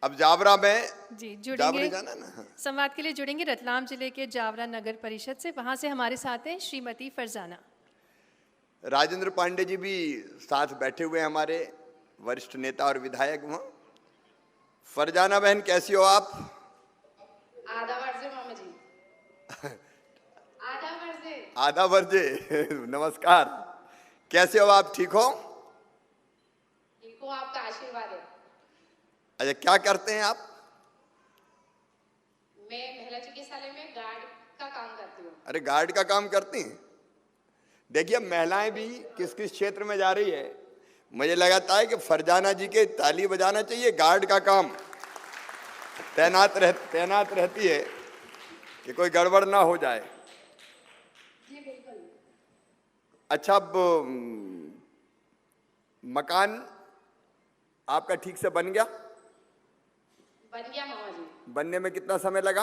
अब जावरा में जी जुड़ेंगे, जाना ना। संवाद के लिए जुड़ेंगे रतलाम जिले के जावरा नगर परिषद से। वहां से हमारे साथ हैं श्रीमती फरजाना। राजेंद्र पांडे जी भी साथ बैठे हुए हैं, हमारे वरिष्ठ नेता और विधायक। वहां फरजाना बहन कैसी हो आप? आधा वर्जे मामा जी। आधा वर्जे। आधा वर्जे। नमस्कार, कैसे हो आप? ठीक हो? ठीक हो, आपका आशीर्वाद है। अच्छा, क्या करते हैं आप? मैं महिला चिकित्सालय में गार्ड का काम करती हूँ। अरे गार्ड का काम करती हैं? देखिए महिलाएं भी किस किस क्षेत्र में जा रही है। मुझे लगता है कि फरजाना जी के ताली बजाना चाहिए। गार्ड का काम तैनात रहती है कि कोई गड़बड़ ना हो जाए। जी बिल्कुल। अच्छा, अब मकान आपका ठीक से बन गया? बन गया मामा जी। बनने में कितना समय लगा?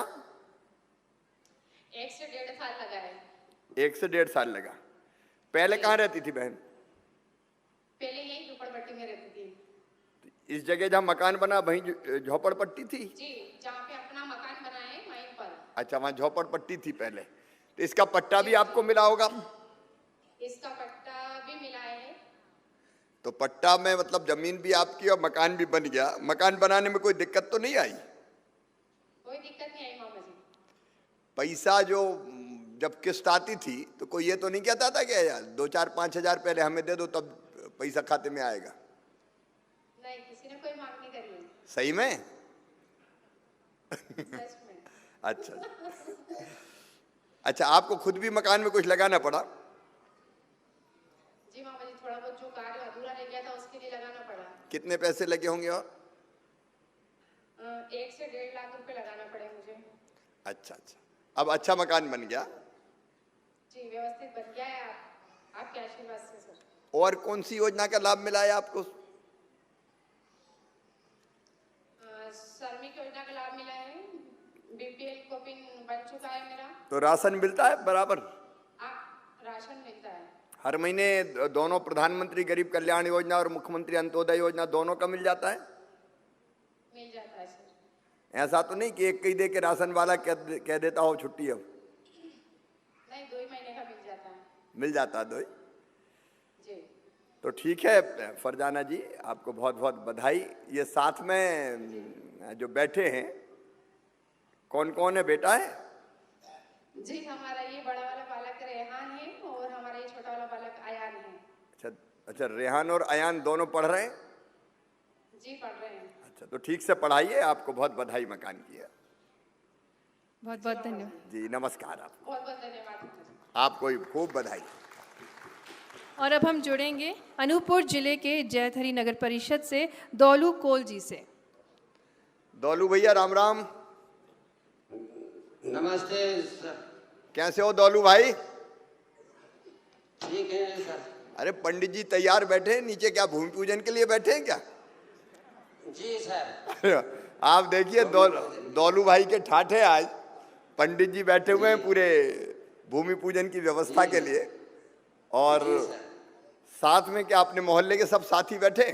1 से 1.5 साल लगा है। 1 से 1.5 साल लगा। पहले कहाँ रहती थी बहन? पहले यही झोपड़पट्टी में रहती थी। इस जगह जहाँ मकान बना वहीं झोपड़पट्टी थी? जी, जहाँ पे अपना मकान बना है वहीं पर। अच्छा, वहाँ झोपड़पट्टी थी पहले। तो इसका पट्टा भी आपको मिला होगा? इसका पट्टा भी मिला है। तो पट्टा में मतलब जमीन भी आपकी और मकान भी बन गया। मकान बनाने में कोई दिक्कत तो नहीं आई? कोई दिक्कत नहीं आई मामा जी। पैसा जो जब किस्त आती थी तो कोई ये तो नहीं कहता था कि यार 2-4-5 हज़ार पहले हमें दे दो तब पैसा खाते में आएगा? नहीं, किसी ने कोई मांग नहीं करी है। सही में? सच में। अच्छा अच्छा, आपको खुद भी मकान में कुछ लगाना पड़ा? जी मामा जी, थोड़ा बहुत जो कार्य अधूरा रह गया था उसके लिए लगाना पड़ा। कितने पैसे लगे होंगे? और 1 से 1.5 लाख रुपए लगाना पड़े मुझे। अच्छा अच्छा, अब अच्छा मकान बन गया? जी, व्यवस्थित बन गया है आपके आशीर्वाद से सर। और कौन सी योजना का लाभ मिला है आपको? श्रमिक योजना का लाभ मिला है। बीपीएल कोपिन बन चुका है मेरा। तो राशन मिलता है बराबर? राशन मिलता है हर महीने दोनों प्रधानमंत्री गरीब कल्याण योजना और मुख्यमंत्री अंत्योदय योजना दोनों का मिल जाता है? मिल जाता है सर। ऐसा तो नहीं कि एक ही दे के राशन वाला कह देता हो छुट्टी अब? नहीं, 2 ही महीने का मिल जाता है। मिल जाता है 2 ही? जी। तो ठीक है फरजाना जी, आपको बहुत बहुत बधाई। ये साथ में जो बैठे हैं कौन कौन है बेटा? है जी, हमारा ये बड़ा वाला बालक रेहान है और हमारा ये छोटा वाला बालक अयान है। अच्छा अच्छा, रेहान और अयान दोनों पढ़ रहे हैं? जी, पढ़ रहे हैं। अच्छा, तो ठीक से पढ़ाइए। आपको बहुत बधाई मकान की है। बहुत बहुत धन्यवाद जी नमस्कार। आप बहुत बहुत धन्यवाद। आपको भी खूब बधाई। और अब हम जुड़ेंगे अनूपपुर जिले के जैतहरी नगर परिषद से दौलू कोल जी से। दौलू भैया राम राम। नमस्ते सर। कैसे हो दौलू भाई? ठीक है सर। अरे पंडित जी तैयार बैठे हैं नीचे, क्या भूमि पूजन के लिए बैठे हैं क्या? जी सर। आप देखिए दौलू भाई के ठाठे आज पंडित जी बैठे हुए हैं पूरे भूमि पूजन की व्यवस्था के लिए। और साथ में क्या अपने मोहल्ले के सब साथी बैठे?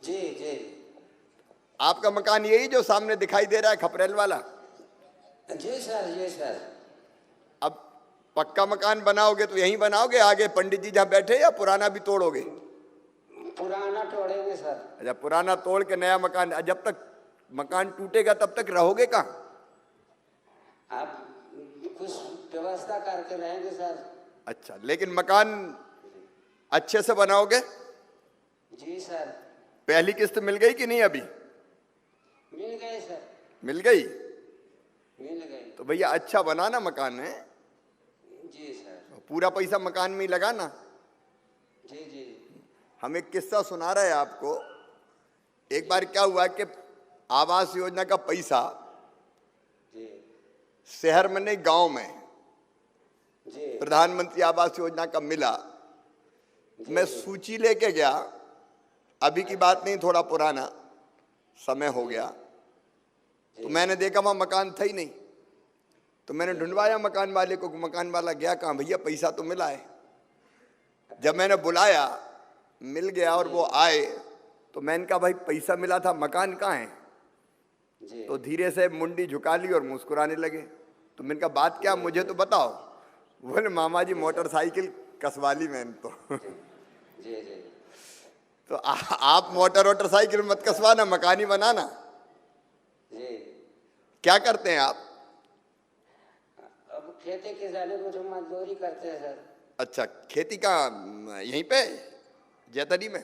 जी जी। आपका मकान यही जो सामने दिखाई दे रहा है खपरेल वाला? जी सर, जी सर। अब पक्का मकान बनाओगे तो यहीं बनाओगे आगे पंडित जी जहाँ बैठे, या पुराना भी तोड़ोगे? पुराना तोड़ेंगे सर। अच्छा, पुराना तोड़ के नया मकान। जब तक मकान टूटेगा तब तक रहोगे कहाँ? आप कुछ व्यवस्था करके रहेंगे सर। अच्छा, लेकिन मकान अच्छे से बनाओगे? जी सर। पहली किस्त मिल गई कि नहीं अभी? मिल गए सर। मिल गई? मिल गए। तो भैया अच्छा बनाना मकान है। जी सर। पूरा पैसा मकान में ही लगाना। जी जी। हम एक किस्सा सुना रहे हैं आपको। एक बार क्या हुआ कि आवास योजना का पैसा जी शहर में नहीं गांव में जी प्रधानमंत्री आवास योजना का मिला। मैं सूची लेके गया, अभी की बात नहीं, थोड़ा पुराना समय हो गया। तो मैंने देखा वहां मकान था ही नहीं। तो मैंने ढूंढवाया मकान वाले को, मकान वाला गया कहाँ? भैया पैसा तो मिला है। जब मैंने बुलाया मिल गया और वो आए तो मैंने कहा भाई पैसा मिला था, मकान कहाँ है? तो धीरे से मुंडी झुका ली और मुस्कुराने लगे। तो मैंने कहा बात क्या, मुझे तो बताओ। बोले मामा जी मोटरसाइकिल कसवा ली मैंने तो। जी जी। तो आप मोटरसाइकिल मत कसवाना, मकान ही बनाना। जी। क्या करते हैं आप? अब खेती किसानी कुछ मजदूरी करते हैं सर। अच्छा, खेती का यहीं पे जैतहरी में?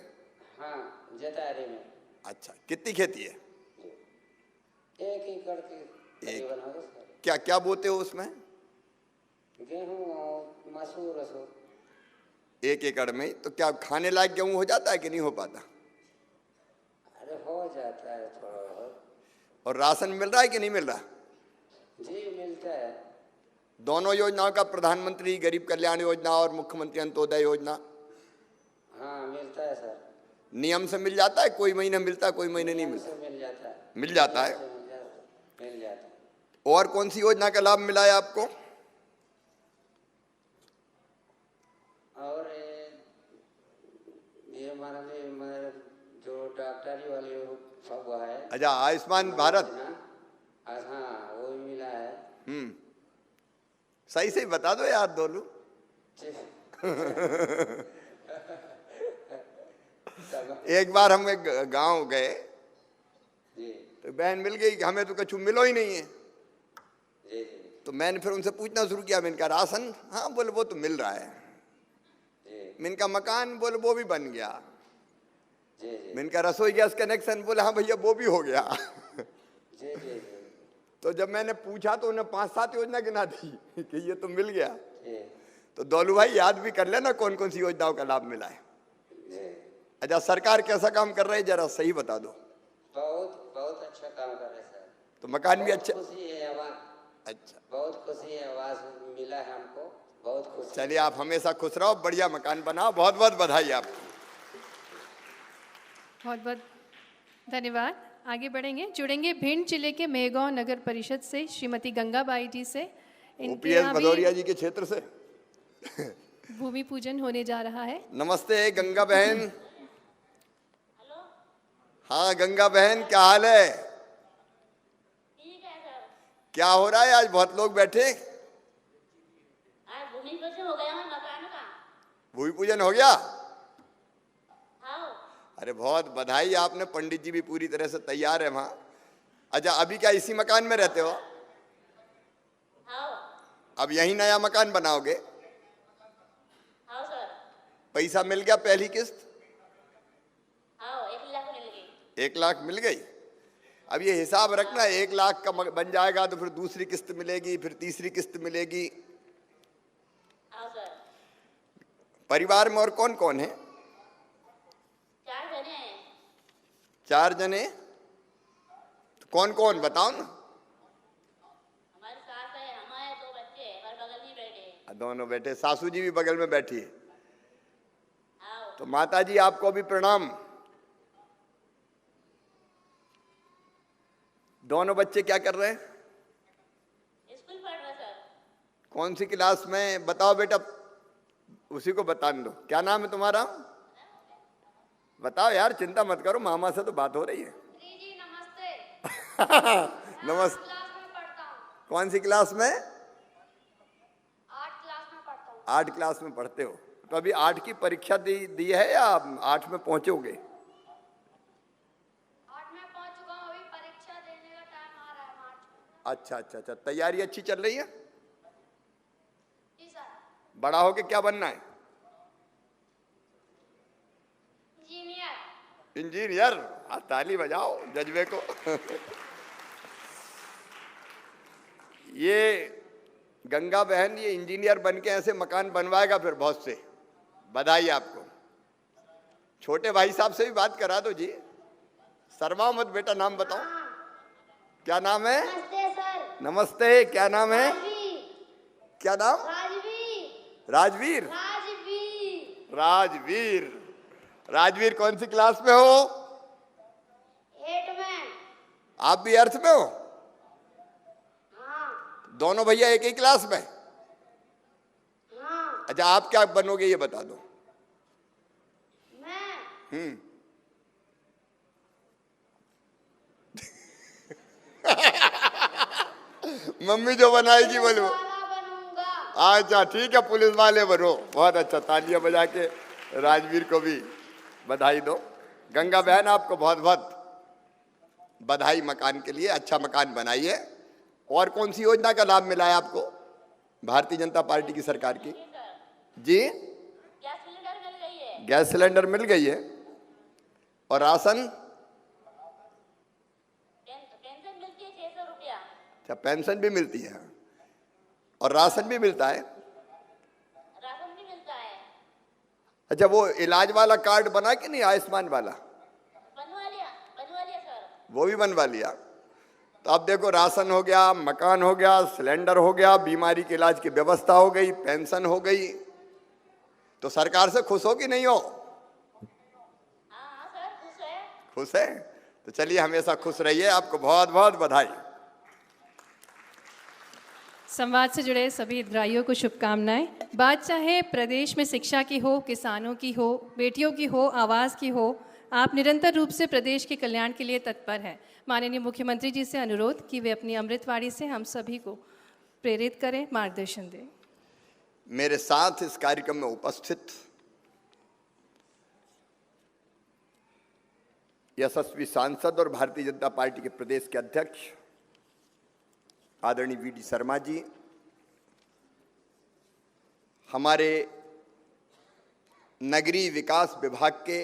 हाँ, जैतहरी में। अच्छा, कितनी खेती है? 1 एकड़ की करीबन होगा सर। क्या क्या बोते हो उसमें? गेहूँ और मसूर वसूर। 1 एकड़ में तो क्या खाने लायक गेहूँ हो जाता है कि नहीं हो पाता? अरे हो जाता है थोड़ा बहुत। और राशन मिल रहा है कि नहीं मिल रहा? जी मिलता है। दोनों योजनाओं का, प्रधानमंत्री गरीब कल्याण योजना और मुख्यमंत्री अंत्योदय योजना? हाँ मिलता है सर। नियम से मिल जाता है? कोई महीने मिलता है, कोई महीने नहीं मिलता? मिल जाता है। मिल जाता है। मिल जाता है। और कौन सी योजना का लाभ मिला है आपको? और ये हमारा जो डॉक्टरी वाली सब है। अच्छा, आयुष्मान भारत? हाँ वो भी मिला है। सही से ही बता दो यार दोनों। एक बार हम एक गांव गए तो बहन मिल गई कि हमें तो कछु मिलो ही नहीं है। तो मैंने फिर उनसे पूछना शुरू किया, मैंने कहा राशन? हाँ बोले वो तो मिल रहा है। मैंने कहा मकान? बोले वो भी बन गया। मैंने कहा रसोई गैस कनेक्शन? बोले हाँ भैया वो भी हो गया। तो जब मैंने पूछा तो उन्हें 5-7 योजना गिना दी कि ये तो मिल गया। तो दौलू भाई याद भी कर लेना कौन कौन सी योजनाओं का लाभ मिला है। अच्छा सरकार कैसा काम कर रही है जरा सही बता दो। बहुत बहुत अच्छा काम कर रहे हैं सर। तो मकान भी अच्छा? खुशी है आवाज। अच्छा बहुत खुशी है, आवाज मिला है हमको, बहुत खुशी। चलिए आप हमेशा खुश रहो, बढ़िया मकान बनाओ, बहुत बहुत बधाई आपको। बहुत बहुत धन्यवाद। आगे बढ़ेंगे, जुड़ेंगे भिंड जिले के मेहगांव नगर परिषद से श्रीमती गंगाबाई जी से। ओपीएस भदौरिया जी के क्षेत्र से भूमि पूजन होने जा रहा है। नमस्ते गंगा बहन। हाँ गंगा बहन क्या हाल है? ठीक है सर। क्या हो रहा है आज? बहुत लोग बैठे। आज भूमि पूजन हो गया है मकान का। भूमि पूजन हो गया? हाँ। अरे बहुत बधाई, आपने पंडित जी भी पूरी तरह से तैयार है वहाँ। अच्छा अभी क्या इसी मकान में रहते हो? हाँ। अब यही नया मकान बनाओगे? हाँ सर। पैसा मिल गया पहली किस्त? हाँ 1 लाख मिल गई। 1 लाख मिल गई। अब ये हिसाब रखना, 1 लाख का बन जाएगा तो फिर दूसरी किस्त मिलेगी, फिर तीसरी किस्त मिलेगी। हाँ सर। परिवार में और कौन कौन है? 4 जने हैं। 4 जने? तो कौन कौन बताओ ना। हमारी सास है, हमारे 2 बच्चे हैं, हर बगल में बैठे हैं। दोनों बैठे, सासू जी भी बगल में बैठी है। हाँ। तो माता जी आपको भी प्रणाम। दोनों बच्चे क्या कर रहे हैं? स्कूल पढ़ रहे सर। कौन सी क्लास में? बताओ बेटा, उसी को बता दो। क्या नाम है तुम्हारा? बताओ यार, चिंता मत करो, मामा से तो बात हो रही है। जी नमस्ते। नमस्ते। क्लास में पढ़ता हूँ। कौन सी क्लास में? 8 क्लास में पढ़ता हूँ। 8 क्लास में पढ़ते हो। तो अभी 8 की परीक्षा दी है या 8 में पहुंचोगे? 8 में पहुँच चुका हूँ, अभी परीक्षा देने का टाइम आ रहा है मार्च में। अच्छा, तैयारी अच्छी चल रही है? जी सर। बड़ा होके क्या बनना है? इंजीनियर। ताली बजाओ जज्बे को। ये गंगा बहन ये इंजीनियर बन के ऐसे मकान बनवाएगा फिर बहुत से। बधाई आपको। छोटे भाई साहब से भी बात करा दो जी। शर्माओ मत बेटा, नाम बताओ। क्या नाम है? नमस्ते सर। नमस्ते, क्या नाम है? क्या नाम? राजवीर। राजवीर। राजवीर कौन सी क्लास में हो? 8 में। आप भी अर्थ में हो? हाँ। दोनों भैया एक ही क्लास में? हाँ। अच्छा आप क्या बनोगे ये बता दो। मैं मम्मी जो बनाएगी बोलो। बनूंगा। अच्छा ठीक है, पुलिस वाले बनो। बहुत अच्छा, तालियां बजा के राजवीर को भी बधाई दो। गंगा बहन आपको बहुत बहुत बधाई मकान के लिए, अच्छा मकान बनाइए। और कौन सी योजना का लाभ मिला है आपको भारतीय जनता पार्टी की सरकार की? जी गैस सिलेंडर मिल गई है। गैस सिलेंडर मिल गई है। और राशन? पेंशन मिलती है 600 रुपया। अच्छा पेंशन भी मिलती है और राशन भी मिलता है? राशन भी मिलता है। अच्छा वो इलाज वाला कार्ड बना कि नहीं, आयुष्मान वाला? बनवा लिया सर। वो भी बनवा लिया। तो अब देखो, राशन हो गया, मकान हो गया, सिलेंडर हो गया, बीमारी के इलाज की व्यवस्था हो गई, पेंशन हो गई। तो सरकार से खुश हो कि नहीं हो? हाँ सर खुश है। खुश है? तो चलिए हमेशा खुश रहिए। आपको बहुत बहुत बधाई। संवाद से जुड़े सभी हितग्राहियों को शुभकामनाएं। बात चाहे प्रदेश में शिक्षा की हो, किसानों की हो, बेटियों की हो, आवास की हो, आप निरंतर रूप से प्रदेश के कल्याण के लिए तत्पर हैं। माननीय मुख्यमंत्री जी से अनुरोध कि वे अपनी अमृतवाणी से हम सभी को प्रेरित करें, मार्गदर्शन दें। मेरे साथ इस कार्यक्रम में उपस्थित यशस्वी सांसद और भारतीय जनता पार्टी के प्रदेश के अध्यक्ष आदरणीय वी.डी. शर्मा जी, हमारे नगरीय विकास विभाग के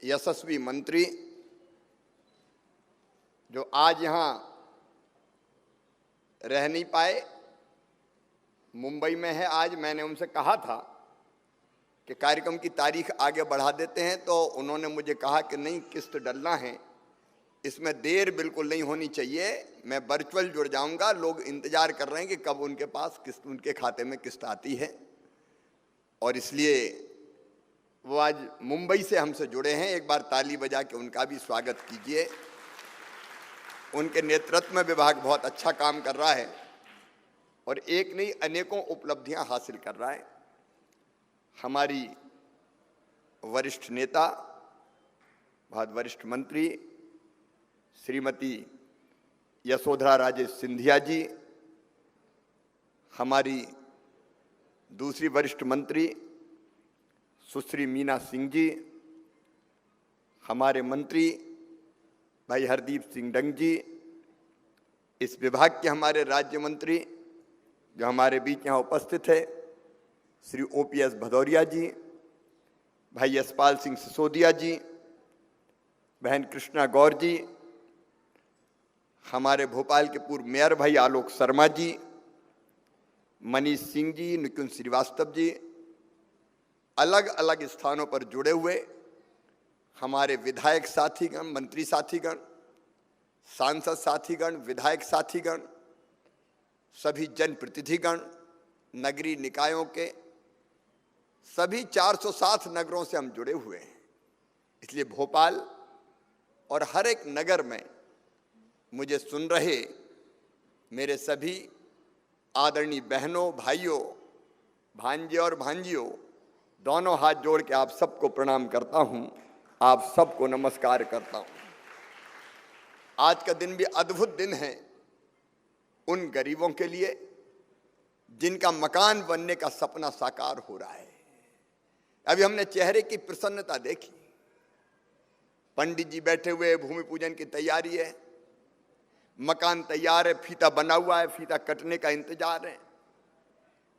यशस्वी मंत्री जो आज यहाँ रह नहीं पाए, मुंबई में है आज। मैंने उनसे कहा था कि कार्यक्रम की तारीख आगे बढ़ा देते हैं, तो उन्होंने मुझे कहा कि नहीं, किस्त डलना है, इसमें देर बिल्कुल नहीं होनी चाहिए, मैं वर्चुअल जुड़ जाऊंगा। लोग इंतजार कर रहे हैं कि कब उनके पास किस्त, उनके खाते में किस्त आती है, और इसलिए वो आज मुंबई से हमसे जुड़े हैं। एक बार ताली बजा के उनका भी स्वागत कीजिए। उनके नेतृत्व में विभाग बहुत अच्छा काम कर रहा है और एक नहीं अनेकों उपलब्धियां हासिल कर रहा है। हमारी वरिष्ठ नेता, बहुत वरिष्ठ मंत्री श्रीमती यशोधरा राजे सिंधिया जी, हमारी दूसरी वरिष्ठ मंत्री सुश्री मीना सिंह जी, हमारे मंत्री भाई हरदीप सिंह डंग जी, इस विभाग के हमारे राज्य मंत्री जो हमारे बीच यहाँ उपस्थित है श्री OPS भदौरिया जी, भाई यशपाल सिंह सिसोदिया जी, बहन कृष्णा गौर जी, हमारे भोपाल के पूर्व मेयर भाई आलोक शर्मा जी, मनीष सिंह जी, निकुंज श्रीवास्तव जी, अलग अलग स्थानों पर जुड़े हुए हमारे विधायक साथीगण, मंत्री साथीगण, सांसद साथीगण, विधायक साथीगण, सभी जनप्रतिनिधिगण, नगरीय निकायों के सभी 407 नगरों से हम जुड़े हुए हैं। इसलिए भोपाल और हर एक नगर में मुझे सुन रहे मेरे सभी आदरणीय बहनों, भाइयों, भांजे और भांजियों, दोनों हाथ जोड़ के आप सबको प्रणाम करता हूं, आप सबको नमस्कार करता हूं। आज का दिन भी अद्भुत दिन है उन गरीबों के लिए जिनका मकान बनने का सपना साकार हो रहा है। अभी हमने चेहरे की प्रसन्नता देखी, पंडित जी बैठे हुए, भूमि पूजन की तैयारी है, मकान तैयार है, फीता बना हुआ है, फीता कटने का इंतजार है।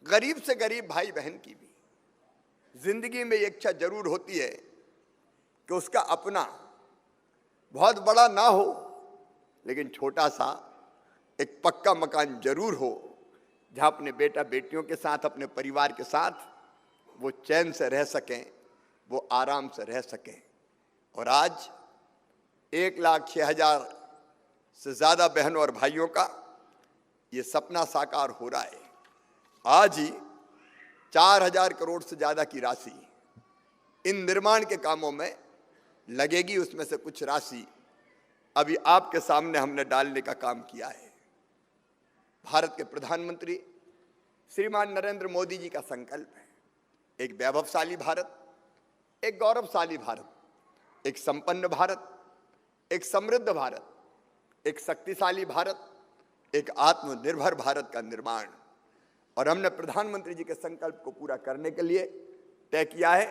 गरीब से गरीब भाई बहन की भी जिंदगी में इच्छा जरूर होती है कि उसका अपना बहुत बड़ा ना हो, लेकिन छोटा सा एक पक्का मकान जरूर हो, जहां अपने बेटा बेटियों के साथ, अपने परिवार के साथ वो चैन से रह सकें, वो आराम से रह सकें। और आज 1,06,000 से ज्यादा बहनों और भाइयों का ये सपना साकार हो रहा है। आज ही 4,000 करोड़ से ज्यादा की राशि इन निर्माण के कामों में लगेगी। उसमें से कुछ राशि अभी आपके सामने हमने डालने का काम किया है। भारत के प्रधानमंत्री श्रीमान नरेंद्र मोदी जी का संकल्प है एक वैभवशाली भारत, एक गौरवशाली भारत, एक संपन्न भारत, एक समृद्ध भारत, एक शक्तिशाली भारत, एक आत्मनिर्भर भारत का निर्माण। और हमने प्रधानमंत्री जी के संकल्प को पूरा करने के लिए तय किया है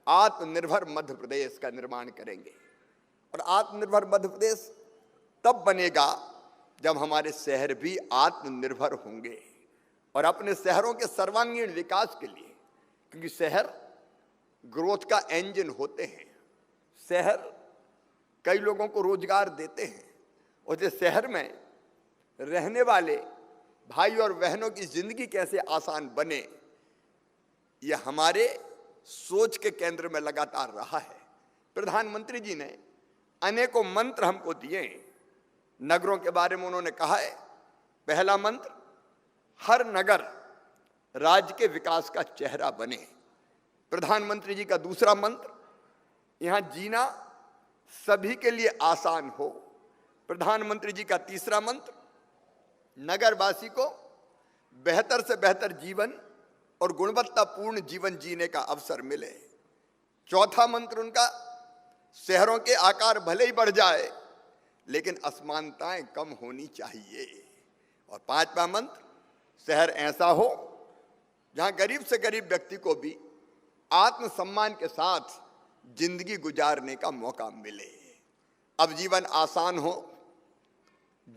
आत्मनिर्भर मध्य प्रदेश का निर्माण करेंगे। और आत्मनिर्भर मध्य प्रदेश तब बनेगा जब हमारे शहर भी आत्मनिर्भर होंगे। और अपने शहरों के सर्वांगीण विकास के लिए, क्योंकि शहर ग्रोथ का इंजन होते हैं, शहर कई लोगों को रोजगार देते हैं, और जो शहर में रहने वाले भाई और बहनों की जिंदगी कैसे आसान बने, यह हमारे सोच के केंद्र में लगातार रहा है। प्रधानमंत्री जी ने अनेकों मंत्र हमको दिए हैं। नगरों के बारे में उन्होंने कहा है, पहला मंत्र, हर नगर राज्य के विकास का चेहरा बने। प्रधानमंत्री जी का दूसरा मंत्र, यहां जीना सभी के लिए आसान हो। प्रधानमंत्री जी का तीसरा मंत्र, नगरवासी को बेहतर से बेहतर जीवन और गुणवत्तापूर्ण जीवन जीने का अवसर मिले। चौथा मंत्र उनका, शहरों के आकार भले ही बढ़ जाए लेकिन असमानताएं कम होनी चाहिए। और पांचवा मंत्र, शहर ऐसा हो जहां गरीब से गरीब व्यक्ति को भी आत्मसम्मान के साथ जिंदगी गुजारने का मौका मिले। अब जीवन आसान हो,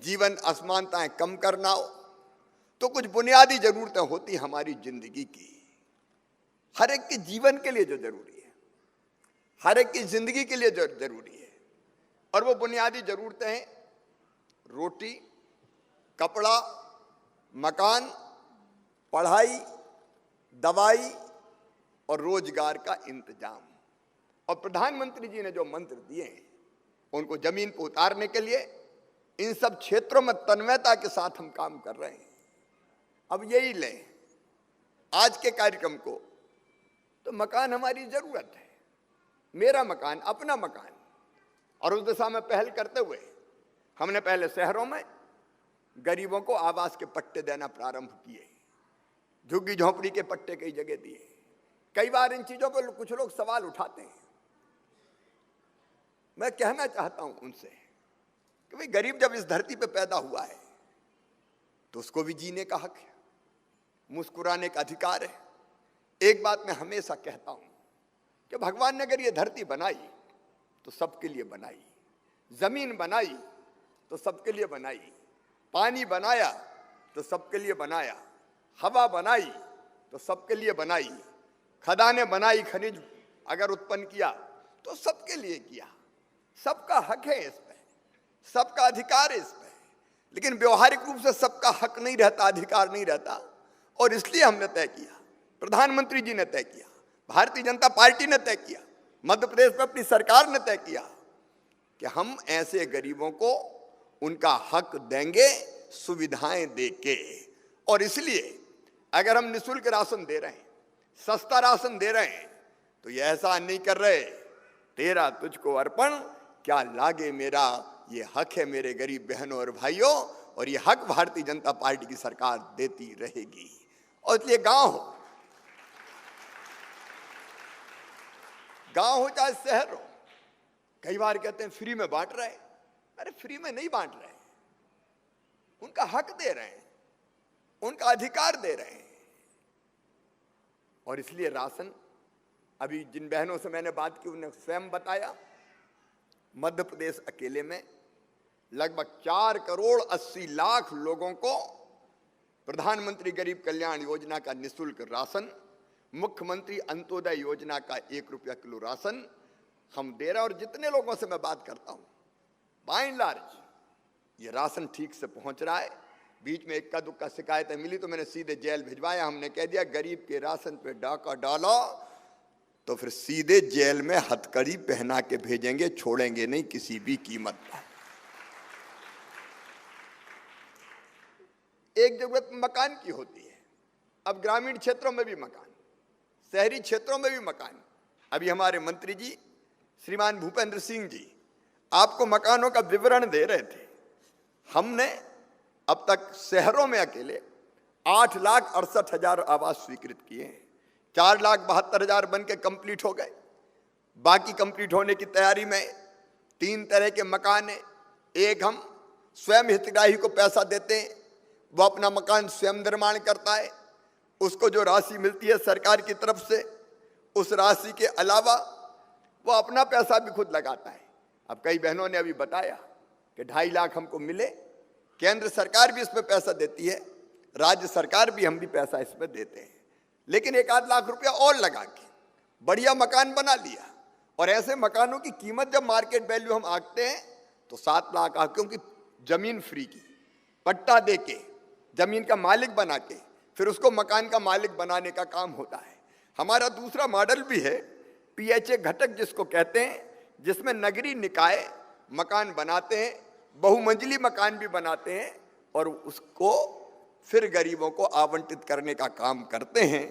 जीवन असमानताएं कम करना हो, तो कुछ बुनियादी जरूरतें होती हमारी जिंदगी की, हर एक के जीवन के लिए जो जरूरी है, हर एक की जिंदगी के लिए जो जरूरी है। और वो बुनियादी जरूरतें हैं रोटी, कपड़ा, मकान, पढ़ाई, दवाई और रोजगार का इंतजाम। और प्रधानमंत्री जी ने जो मंत्र दिए हैं उनको जमीन पर उतारने के लिए इन सब क्षेत्रों में तन्मयता के साथ हम काम कर रहे हैं। अब यही लें आज के कार्यक्रम को, तो मकान हमारी जरूरत है, मेरा मकान, अपना मकान। और उस दिशा में पहल करते हुए हमने पहले शहरों में गरीबों को आवास के पट्टे देना प्रारंभ किए, झुग्गी झोंपड़ी के पट्टे कई जगह दिए। कई बार इन चीजों पर कुछ लोग सवाल उठाते हैं। मैं कहना चाहता हूं उनसे कि भाई गरीब जब इस धरती पे पैदा हुआ है तो उसको भी जीने का हक है, मुस्कुराने का अधिकार है। एक बात मैं हमेशा कहता हूं कि भगवान ने अगर ये धरती बनाई तो सबके लिए बनाई, जमीन बनाई तो सबके लिए बनाई, पानी बनाया तो सबके लिए बनाया, हवा बनाई तो सबके लिए बनाई, खदानें बनाई, खनिज अगर उत्पन्न किया तो सबके लिए किया। सबका हक है इस पे, सबका अधिकार है इस पे। लेकिन व्यवहारिक रूप से सबका हक नहीं रहता, अधिकार नहीं रहता। और इसलिए हमने तय किया, प्रधानमंत्री जी ने तय किया, भारतीय जनता पार्टी ने तय किया, मध्य प्रदेश में अपनी सरकार ने तय किया कि हम ऐसे गरीबों को उनका हक देंगे सुविधाएं देके। और इसलिए अगर हम निःशुल्क राशन दे रहे हैं, सस्ता राशन दे रहे हैं, तो ये ऐसा नहीं कर रहे तेरा तुझको अर्पण क्या लागे मेरा, ये हक है मेरे गरीब बहनों और भाइयों। और ये हक भारतीय जनता पार्टी की सरकार देती रहेगी। और इसलिए गांव हो चाहे शहर हो, कई बार कहते हैं फ्री में बांट रहे हैं। अरे फ्री में नहीं बांट रहे हैं, उनका हक दे रहे हैं, उनका अधिकार दे रहे हैं। और इसलिए राशन, अभी जिन बहनों से मैंने बात की उन्होंने स्वयं बताया, मध्य प्रदेश अकेले में लगभग 4 करोड़ 80 लाख लोगों को प्रधानमंत्री गरीब कल्याण योजना का निःशुल्क राशन, मुख्यमंत्री अंत्योदय योजना का 1 रुपया किलो राशन हम दे रहे हैं। और जितने लोगों से मैं बात करता हूं, बाय एंड लार्ज ये राशन ठीक से पहुंच रहा है। बीच में इक्का दुक्का शिकायतें मिली तो मैंने सीधे जेल भिजवाया। हमने कह दिया गरीब के राशन पे डाका डाला तो फिर सीधे जेल में हथकड़ी पहना के भेजेंगे, छोड़ेंगे नहीं किसी भी कीमत पर। एक जरूरत मकान की होती है, अब ग्रामीण क्षेत्रों में भी मकान, शहरी क्षेत्रों में भी मकान। अभी हमारे मंत्री जी श्रीमान भूपेंद्र सिंह जी आपको मकानों का विवरण दे रहे थे। हमने अब तक शहरों में अकेले 8,68,000 आवास स्वीकृत किए हैं। 4,72,000 बन के कंप्लीट हो गए। बाकी कंप्लीट होने की तैयारी में 3 तरह के मकान हैं। एक हम स्वयं हितग्राही को पैसा देते हैं, वो अपना मकान स्वयं निर्माण करता है, उसको जो राशि मिलती है सरकार की तरफ से, उस राशि के अलावा वो अपना पैसा भी खुद लगाता है। अब कई बहनों ने अभी बताया कि 2.5 लाख हमको मिले, केंद्र सरकार भी इसमें पैसा देती है, राज्य सरकार भी, हम भी पैसा इसमें देते हैं। लेकिन 1-8 लाख रुपया और लगा के बढ़िया मकान बना लिया। और ऐसे मकानों की कीमत जब मार्केट वैल्यू हम आंकते हैं तो 7 लाख, क्योंकि जमीन फ्री की, पट्टा दे के जमीन का मालिक बना के फिर उसको मकान का मालिक बनाने का काम होता है। हमारा दूसरा मॉडल भी है PHA घटक जिसको कहते हैं, जिसमें नगरीय निकाय मकान बनाते हैं, बहुमंजिली मकान भी बनाते हैं और उसको फिर गरीबों को आवंटित करने का काम करते हैं।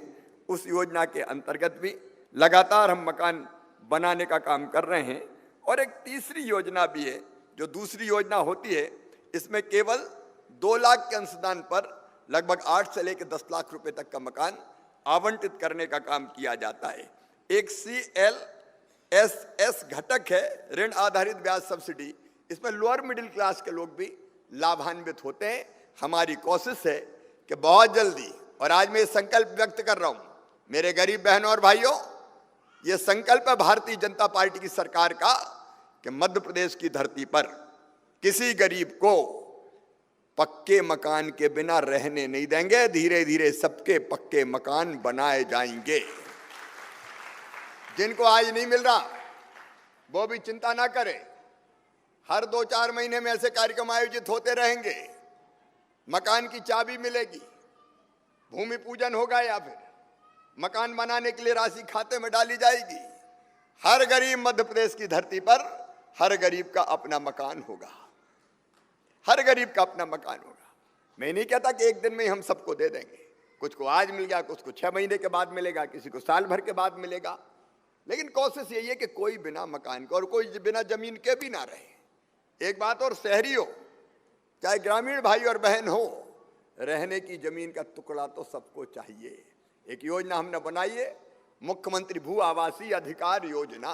उस योजना के अंतर्गत भी लगातार हम मकान बनाने का काम कर रहे हैं। और एक तीसरी योजना भी है जो दूसरी योजना होती है, इसमें केवल 2 लाख के अंशदान पर लगभग 8 से लेकर 10 लाख रुपए तक का मकान आवंटित करने का काम किया जाता है। एक CLSS घटक है, ऋण आधारित ब्याज सब्सिडी, इसमें लोअर मिडिल क्लास के लोग भी लाभान्वित होते हैं। हमारी कोशिश है कि बहुत जल्दी, और आज मैं ये संकल्प व्यक्त कर रहा हूं मेरे गरीब बहनों और भाइयों, ये संकल्प है भारतीय जनता पार्टी की सरकार का कि मध्य प्रदेश की धरती पर किसी गरीब को पक्के मकान के बिना रहने नहीं देंगे। धीरे धीरे सबके पक्के मकान बनाए जाएंगे। जिनको आज नहीं मिल रहा वो भी चिंता ना करें, हर 2-4 महीने में ऐसे कार्यक्रम आयोजित होते रहेंगे। मकान की चाबी मिलेगी, भूमि पूजन होगा या फिर मकान बनाने के लिए राशि खाते में डाली जाएगी। हर गरीब मध्य प्रदेश की धरती पर हर गरीब का अपना मकान होगा, हर गरीब का अपना मकान होगा। मैं नहीं कहता कि एक दिन में ही हम सबको दे देंगे, कुछ को आज मिल गया, कुछ को 6 महीने के बाद मिलेगा, किसी को साल भर के बाद मिलेगा, लेकिन कोशिश यही है कि कोई बिना मकान के और कोई बिना जमीन के भी ना रहे। एक बात और, शहरी हो चाहे ग्रामीण भाई और बहन हो, रहने की जमीन का टुकड़ा तो सबको चाहिए। एक योजना हमने बनाई है, मुख्यमंत्री भू आवासीय अधिकार योजना।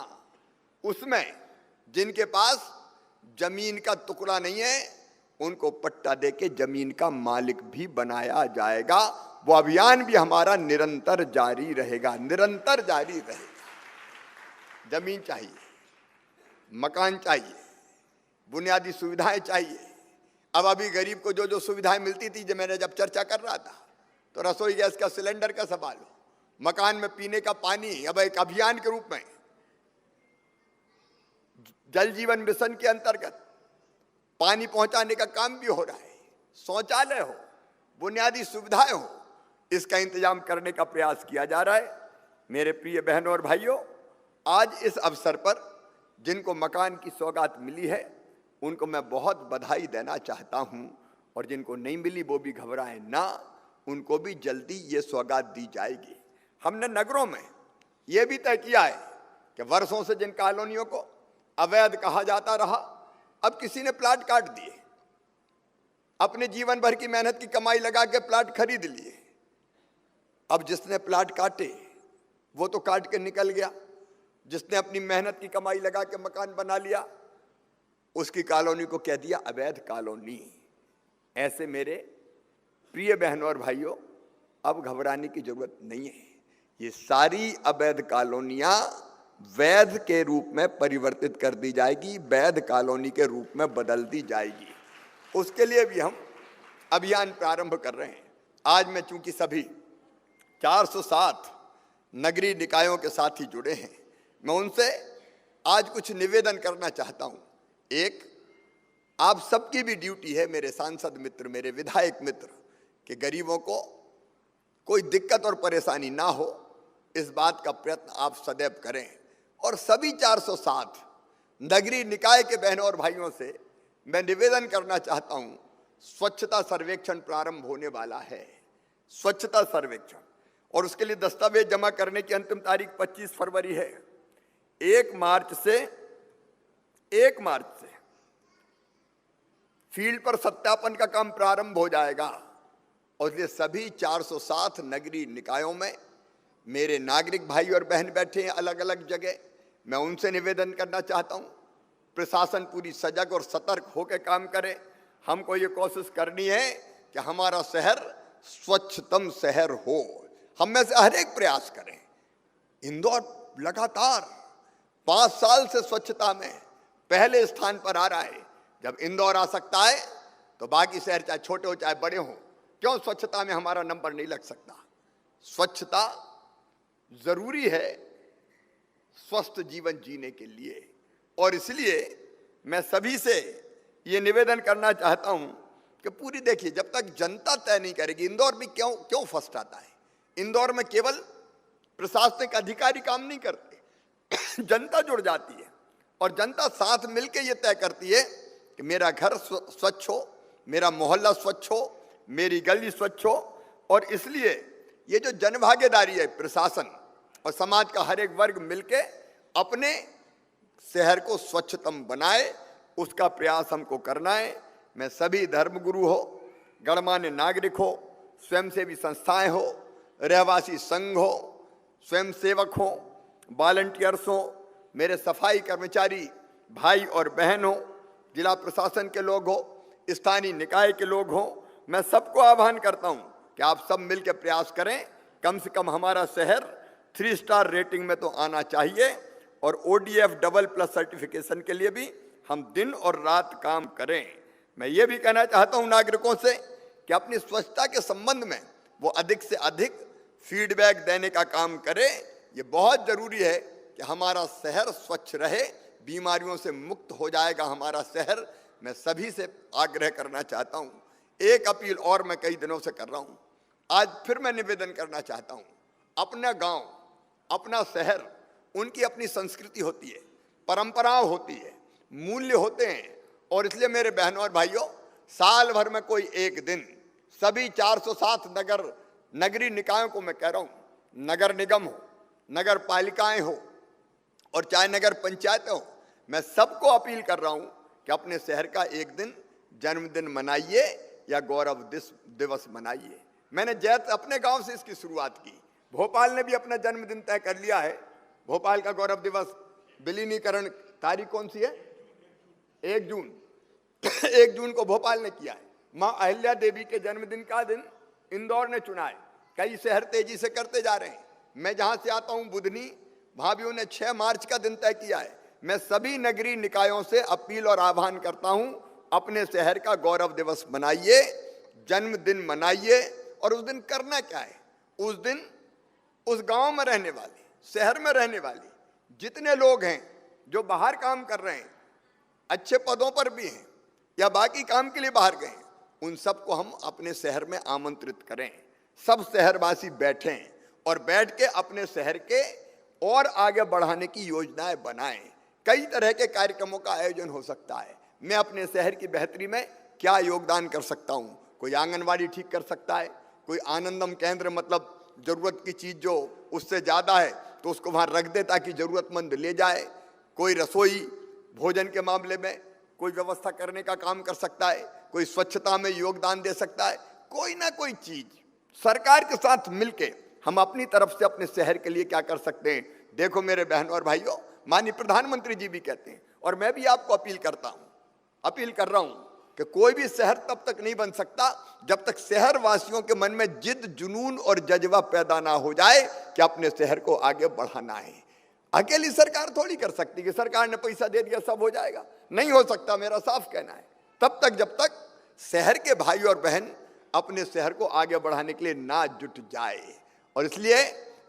उसमें जिनके पास जमीन का टुकड़ा नहीं है उनको पट्टा देके जमीन का मालिक भी बनाया जाएगा। वो अभियान भी हमारा निरंतर जारी रहेगा, निरंतर जारी रहेगा। जमीन चाहिए, मकान चाहिए, बुनियादी सुविधाएं चाहिए। अब अभी गरीब को जो जो सुविधाएं मिलती थी, जब मैंने चर्चा कर रहा था, तो रसोई गैस का सिलेंडर का सवाल हो, मकान में पीने का पानी, अब एक अभियान के रूप में जल जीवन मिशन के अंतर्गत पानी पहुंचाने का काम भी हो रहा है। शौचालय हो, बुनियादी सुविधाएं हो, इसका इंतजाम करने का प्रयास किया जा रहा है। मेरे प्रिय बहनों और भाइयों, आज इस अवसर पर जिनको मकान की सौगात मिली है उनको मैं बहुत बधाई देना चाहता हूं, और जिनको नहीं मिली वो भी घबराएं ना, उनको भी जल्दी ये सौगात दी जाएगी। हमने नगरों में ये भी तय किया है कि वर्षों से जिन कॉलोनियों को अवैध कहा जाता रहा, अब किसी ने प्लाट काट दिए, अपने जीवन भर की मेहनत की कमाई लगा के प्लाट खरीद लिए। अब जिसने प्लाट काटे वो तो काट के निकल गया, जिसने अपनी मेहनत की कमाई लगा के मकान बना लिया उसकी कॉलोनी को कह दिया अवैध कॉलोनी। ऐसे मेरे प्रिय बहनों और भाइयों, अब घबराने की जरूरत नहीं है। ये सारी अवैध कॉलोनियां वैध के रूप में परिवर्तित कर दी जाएगी, वैध कॉलोनी के रूप में बदल दी जाएगी। उसके लिए भी हम अभियान प्रारंभ कर रहे हैं। आज मैं चूंकि सभी 407 नगरीय निकायों के साथ ही जुड़े हैं, मैं उनसे आज कुछ निवेदन करना चाहता हूं। एक, आप सबकी भी ड्यूटी है, मेरे सांसद मित्र, मेरे विधायक मित्र, कि गरीबों को कोई दिक्कत और परेशानी ना हो, इस बात का प्रयत्न आप सदैव करें। और सभी 407 नगरीय निकाय के बहनों और भाइयों से मैं निवेदन करना चाहता हूं, स्वच्छता सर्वेक्षण प्रारंभ होने वाला है। स्वच्छता सर्वेक्षण, और उसके लिए दस्तावेज जमा करने की अंतिम तारीख 25 फरवरी है। 1 मार्च से फील्ड पर सत्यापन का काम प्रारंभ हो जाएगा। और ये सभी 407 नगरीय निकायों में मेरे नागरिक भाई और बहन बैठे हैं अलग अलग जगह। मैं उनसे निवेदन करना चाहता हूं, प्रशासन पूरी सजग और सतर्क होकर काम करे। हमको ये कोशिश करनी है कि हमारा शहर स्वच्छतम शहर हो। हम में से हर एक प्रयास करें। इंदौर लगातार 5 साल से स्वच्छता में पहले स्थान पर आ रहा है। जब इंदौर आ सकता है तो बाकी शहर चाहे छोटे हो चाहे बड़े हो, क्यों स्वच्छता में हमारा नंबर नहीं लग सकता? स्वच्छता जरूरी है स्वस्थ जीवन जीने के लिए। और इसलिए मैं सभी से ये निवेदन करना चाहता हूं कि पूरी देखिए, जब तक जनता तय नहीं करेगी, इंदौर भी क्यों फर्स्ट आता है? इंदौर में केवल प्रशासनिक अधिकारी काम नहीं करते, जनता जुड़ जाती है और जनता साथ मिलकर ये तय करती है कि मेरा घर स्वच्छ हो, मेरा मोहल्ला स्वच्छ हो, मेरी गली स्वच्छ हो। और इसलिए ये जो जनभागीदारी है, प्रशासन और समाज का हर एक वर्ग मिलके अपने शहर को स्वच्छतम बनाए, उसका प्रयास हमको करना है। मैं सभी धर्मगुरु हो, गणमान्य नागरिक हो, स्वयंसेवी संस्थाएं हो, रहवासी संघ हो, स्वयंसेवक हो, वॉलंटियर्स हो, मेरे सफाई कर्मचारी भाई और बहन हो, जिला प्रशासन के लोग हो, स्थानीय निकाय के लोग हो, मैं सबको आह्वान करता हूं कि आप सब मिलकर प्रयास करें, कम से कम हमारा शहर 3 स्टार रेटिंग में तो आना चाहिए, और ODF AA+ सर्टिफिकेशन के लिए भी हम दिन और रात काम करें। मैं ये भी कहना चाहता हूं नागरिकों से कि अपनी स्वच्छता के संबंध में वो अधिक से अधिक फीडबैक देने का काम करें। ये बहुत जरूरी है कि हमारा शहर स्वच्छ रहे, बीमारियों से मुक्त हो जाएगा हमारा शहर। मैं सभी से आग्रह करना चाहता हूं, एक अपील और मैं कई दिनों से कर रहा हूं, आज फिर मैं निवेदन करना चाहता हूं। अपना गांव, अपना शहर, उनकी अपनी संस्कृति होती है, परंपराएं होती है, मूल्य होते हैं, और इसलिए मेरे बहनों और भाइयों, साल भर में कोई एक दिन सभी 407 नगरीय निकायों को मैं कह रहा हूं, नगर निगम हो, नगर पालिकाएं हो, और चाहे नगर पंचायतें हो, मैं सबको अपील कर रहा हूं कि अपने शहर का एक दिन जन्मदिन मनाइए या गौरव दिवस मनाइए। मैंने जैत अपने गांव से इसकी शुरुआत की। भोपाल ने भी अपना जन्मदिन तय कर लिया है। भोपाल का गौरव दिवस विलीनीकरण तारीख कौन सी है? 1 जून 1 जून को भोपाल ने किया है। मां अहिल्या देवी के जन्मदिन का दिन इंदौर ने चुना है। कई शहर तेजी से करते जा रहे हैं। मैं जहां से आता हूं बुधनी, वहां भी उन्हें 6 मार्च का दिन तय किया है। मैं सभी नगरीय निकायों से अपील और आह्वान करता हूं, अपने शहर का गौरव दिवस मनाइए, जन्मदिन मनाइए। और उस दिन करना क्या है? उस दिन उस गांव में रहने वाले, शहर में रहने वाले जितने लोग हैं जो बाहर काम कर रहे हैं, अच्छे पदों पर भी हैं या बाकी काम के लिए बाहर गए हैं, उन सबको हम अपने शहर में आमंत्रित करें। सब शहरवासी बैठें और बैठ के अपने शहर के और आगे बढ़ाने की योजनाएं बनाएं। कई तरह के कार्यक्रमों का आयोजन हो सकता है। मैं अपने शहर की बेहतरी में क्या योगदान कर सकता हूं? कोई आंगनवाड़ी ठीक कर सकता है, कोई आनंदम केंद्र, मतलब जरूरत की चीज जो उससे ज्यादा है तो उसको वहां रख दे ताकि जरूरतमंद ले जाए। कोई रसोई भोजन के मामले में कोई व्यवस्था करने का काम कर सकता है, कोई स्वच्छता में योगदान दे सकता है। कोई ना कोई चीज सरकार के साथ मिलके हम अपनी तरफ से अपने शहर के लिए क्या कर सकते हैं। देखो मेरे बहनों और भाइयों, माननीय प्रधानमंत्री जी भी कहते हैं, और मैं भी आपको अपील कर रहा हूं कि कोई भी शहर तब तक नहीं बन सकता जब तक शहरवासियों के मन में जिद, जुनून और जज्बा पैदा ना हो जाए कि अपने शहर को आगे बढ़ाना है। अकेली सरकार थोड़ी कर सकती कि सरकार ने पैसा दे दिया सब हो जाएगा। नहीं हो सकता, मेरा साफ कहना है। तब तक जब तक शहर के भाई और बहन अपने शहर को आगे बढ़ाने के लिए ना जुट जाए। और इसलिए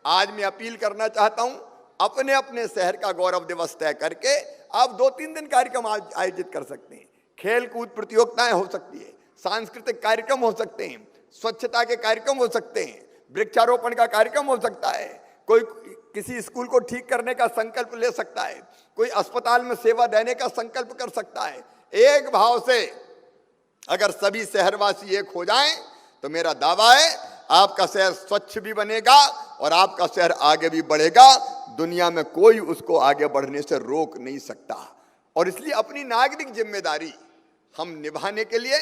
आज मैं अपील करना चाहता हूं, अपने अपने शहर का गौरव दिवस तय करके आप 2-3 दिन कार्यक्रम आयोजित कर सकते हैं। खेल कूद प्रतियोगिताएं हो सकती है, सांस्कृतिक कार्यक्रम हो सकते हैं, स्वच्छता के कार्यक्रम हो सकते हैं, वृक्षारोपण का कार्यक्रम हो सकता है, कोई किसी स्कूल को ठीक करने का संकल्प ले सकता है, कोई अस्पताल में सेवा देने का संकल्प कर सकता है। एक भाव से अगर सभी शहरवासी एक हो जाएं तो मेरा दावा है आपका शहर स्वच्छ भी बनेगा और आपका शहर आगे भी बढ़ेगा। दुनिया में कोई उसको आगे बढ़ने से रोक नहीं सकता। और इसलिए अपनी नागरिक जिम्मेदारी हम निभाने के लिए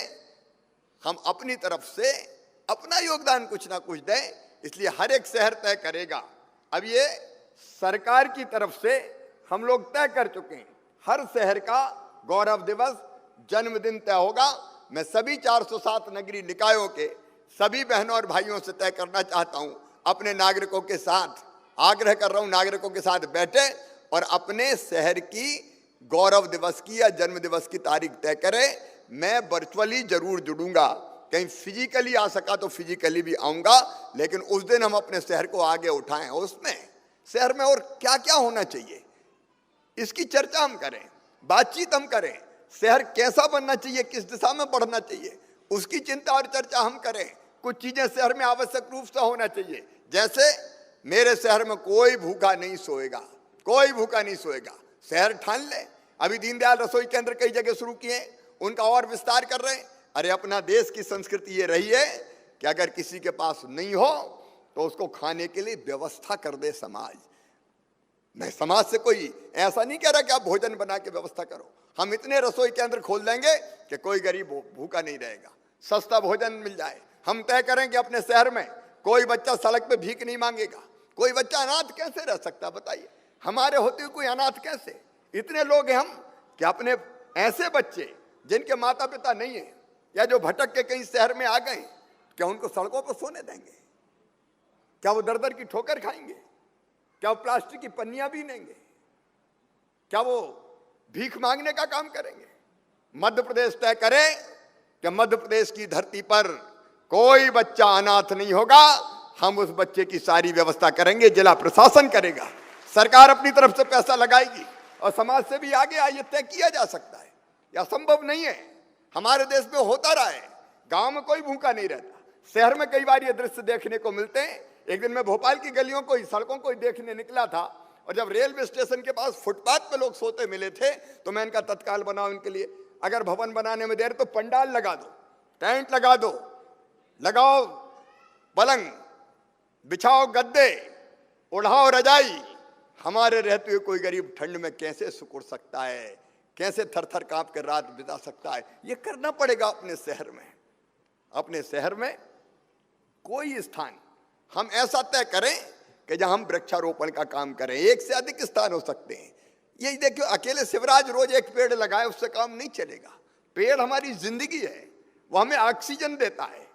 हम अपनी तरफ से अपना योगदान कुछ ना कुछ दें। इसलिए हर एक शहर तय करेगा। अब ये सरकार की तरफ से हम लोग तय कर चुके हैं, हर शहर का गौरव दिवस, जन्मदिन तय होगा। मैं सभी 407 नगरीय निकायों के सभी बहनों और भाइयों से तय करना चाहता हूं, अपने नागरिकों के साथ आग्रह कर रहा हूं, नागरिकों के साथ बैठे और अपने शहर की गौरव दिवस की या जन्म दिवस की तारीख तय करें। मैं वर्चुअली जरूर जुड़ूंगा, कहीं फिजिकली आ सका तो फिजिकली भी आऊंगा, लेकिन उस दिन हम अपने शहर को आगे उठाएं। उसमें शहर में और क्या क्या होना चाहिए इसकी चर्चा हम करें, बातचीत हम करें। शहर कैसा बनना चाहिए, किस दिशा में बढ़ना चाहिए, उसकी चिंता और चर्चा हम करें। कुछ चीजें शहर में आवश्यक रूप से होना चाहिए, जैसे मेरे शहर में कोई भूखा नहीं सोएगा, कोई भूखा नहीं सोएगा। शहर ठान ले। अभी दीनदयाल रसोई केंद्र कई जगह शुरू किए, उनका और विस्तार कर रहे हैं। अरे अपना देश की संस्कृति ये रही है कि अगर किसी के पास नहीं हो तो उसको खाने के लिए व्यवस्था कर दे समाज। मैं समाज से कोई ऐसा नहीं कह रहा कि आप भोजन बना के व्यवस्था करो। हम इतने रसोई केंद्र खोल देंगे कि कोई गरीब भूखा नहीं रहेगा, सस्ता भोजन मिल जाए। हम तय करेंगे अपने शहर में कोई बच्चा सड़क पे भीख नहीं मांगेगा। कोई बच्चा अनाथ कैसे रह सकता, बताइए? हमारे होते हुए कोई अनाथ कैसे? इतने लोग हैं हम कि अपने ऐसे बच्चे जिनके माता पिता नहीं है या जो भटक के कहीं शहर में आ गए, क्या उनको सड़कों पर सोने देंगे? क्या वो दर दर की ठोकर खाएंगे? क्या वो प्लास्टिक की पन्नियां भी लेंगे? क्या वो भीख मांगने का काम करेंगे? मध्य प्रदेश तय करे कि मध्य प्रदेश की धरती पर कोई बच्चा अनाथ नहीं होगा। हम उस बच्चे की सारी व्यवस्था करेंगे, जिला प्रशासन करेगा, सरकार अपनी तरफ से पैसा लगाएगी और समाज से भी आगे आइए तय किया जा सकता है। यह संभव नहीं है, हमारे देश में होता रहा है। गांव में कोई भूखा नहीं रहता, शहर में कई बार ये दृश्य देखने को मिलते हैं। एक दिन मैं भोपाल की गलियों को, सड़कों को देखने निकला था और जब रेलवे स्टेशन के पास फुटपाथ पे लोग सोते मिले थे तो मैं इनका तत्काल बनाओ, इनके लिए अगर भवन बनाने में देर तो पंडाल लगा दो, टेंट लगा दो, लगाओ पलंग, बिछाओ गद्दे, उड़ाओ रजाई। हमारे रहते हुए कोई गरीब ठंड में कैसे सिकुड़ सकता है, कैसे थर थर कांप कर रात बिता सकता है? ये करना पड़ेगा अपने शहर में। अपने शहर में कोई स्थान हम ऐसा तय करें कि जहां हम वृक्षारोपण का काम करें। एक से अधिक स्थान हो सकते हैं। यही देखियो, अकेले शिवराज रोज एक पेड़ लगाए उससे काम नहीं चलेगा। पेड़ हमारी जिंदगी है, वो हमें ऑक्सीजन देता है,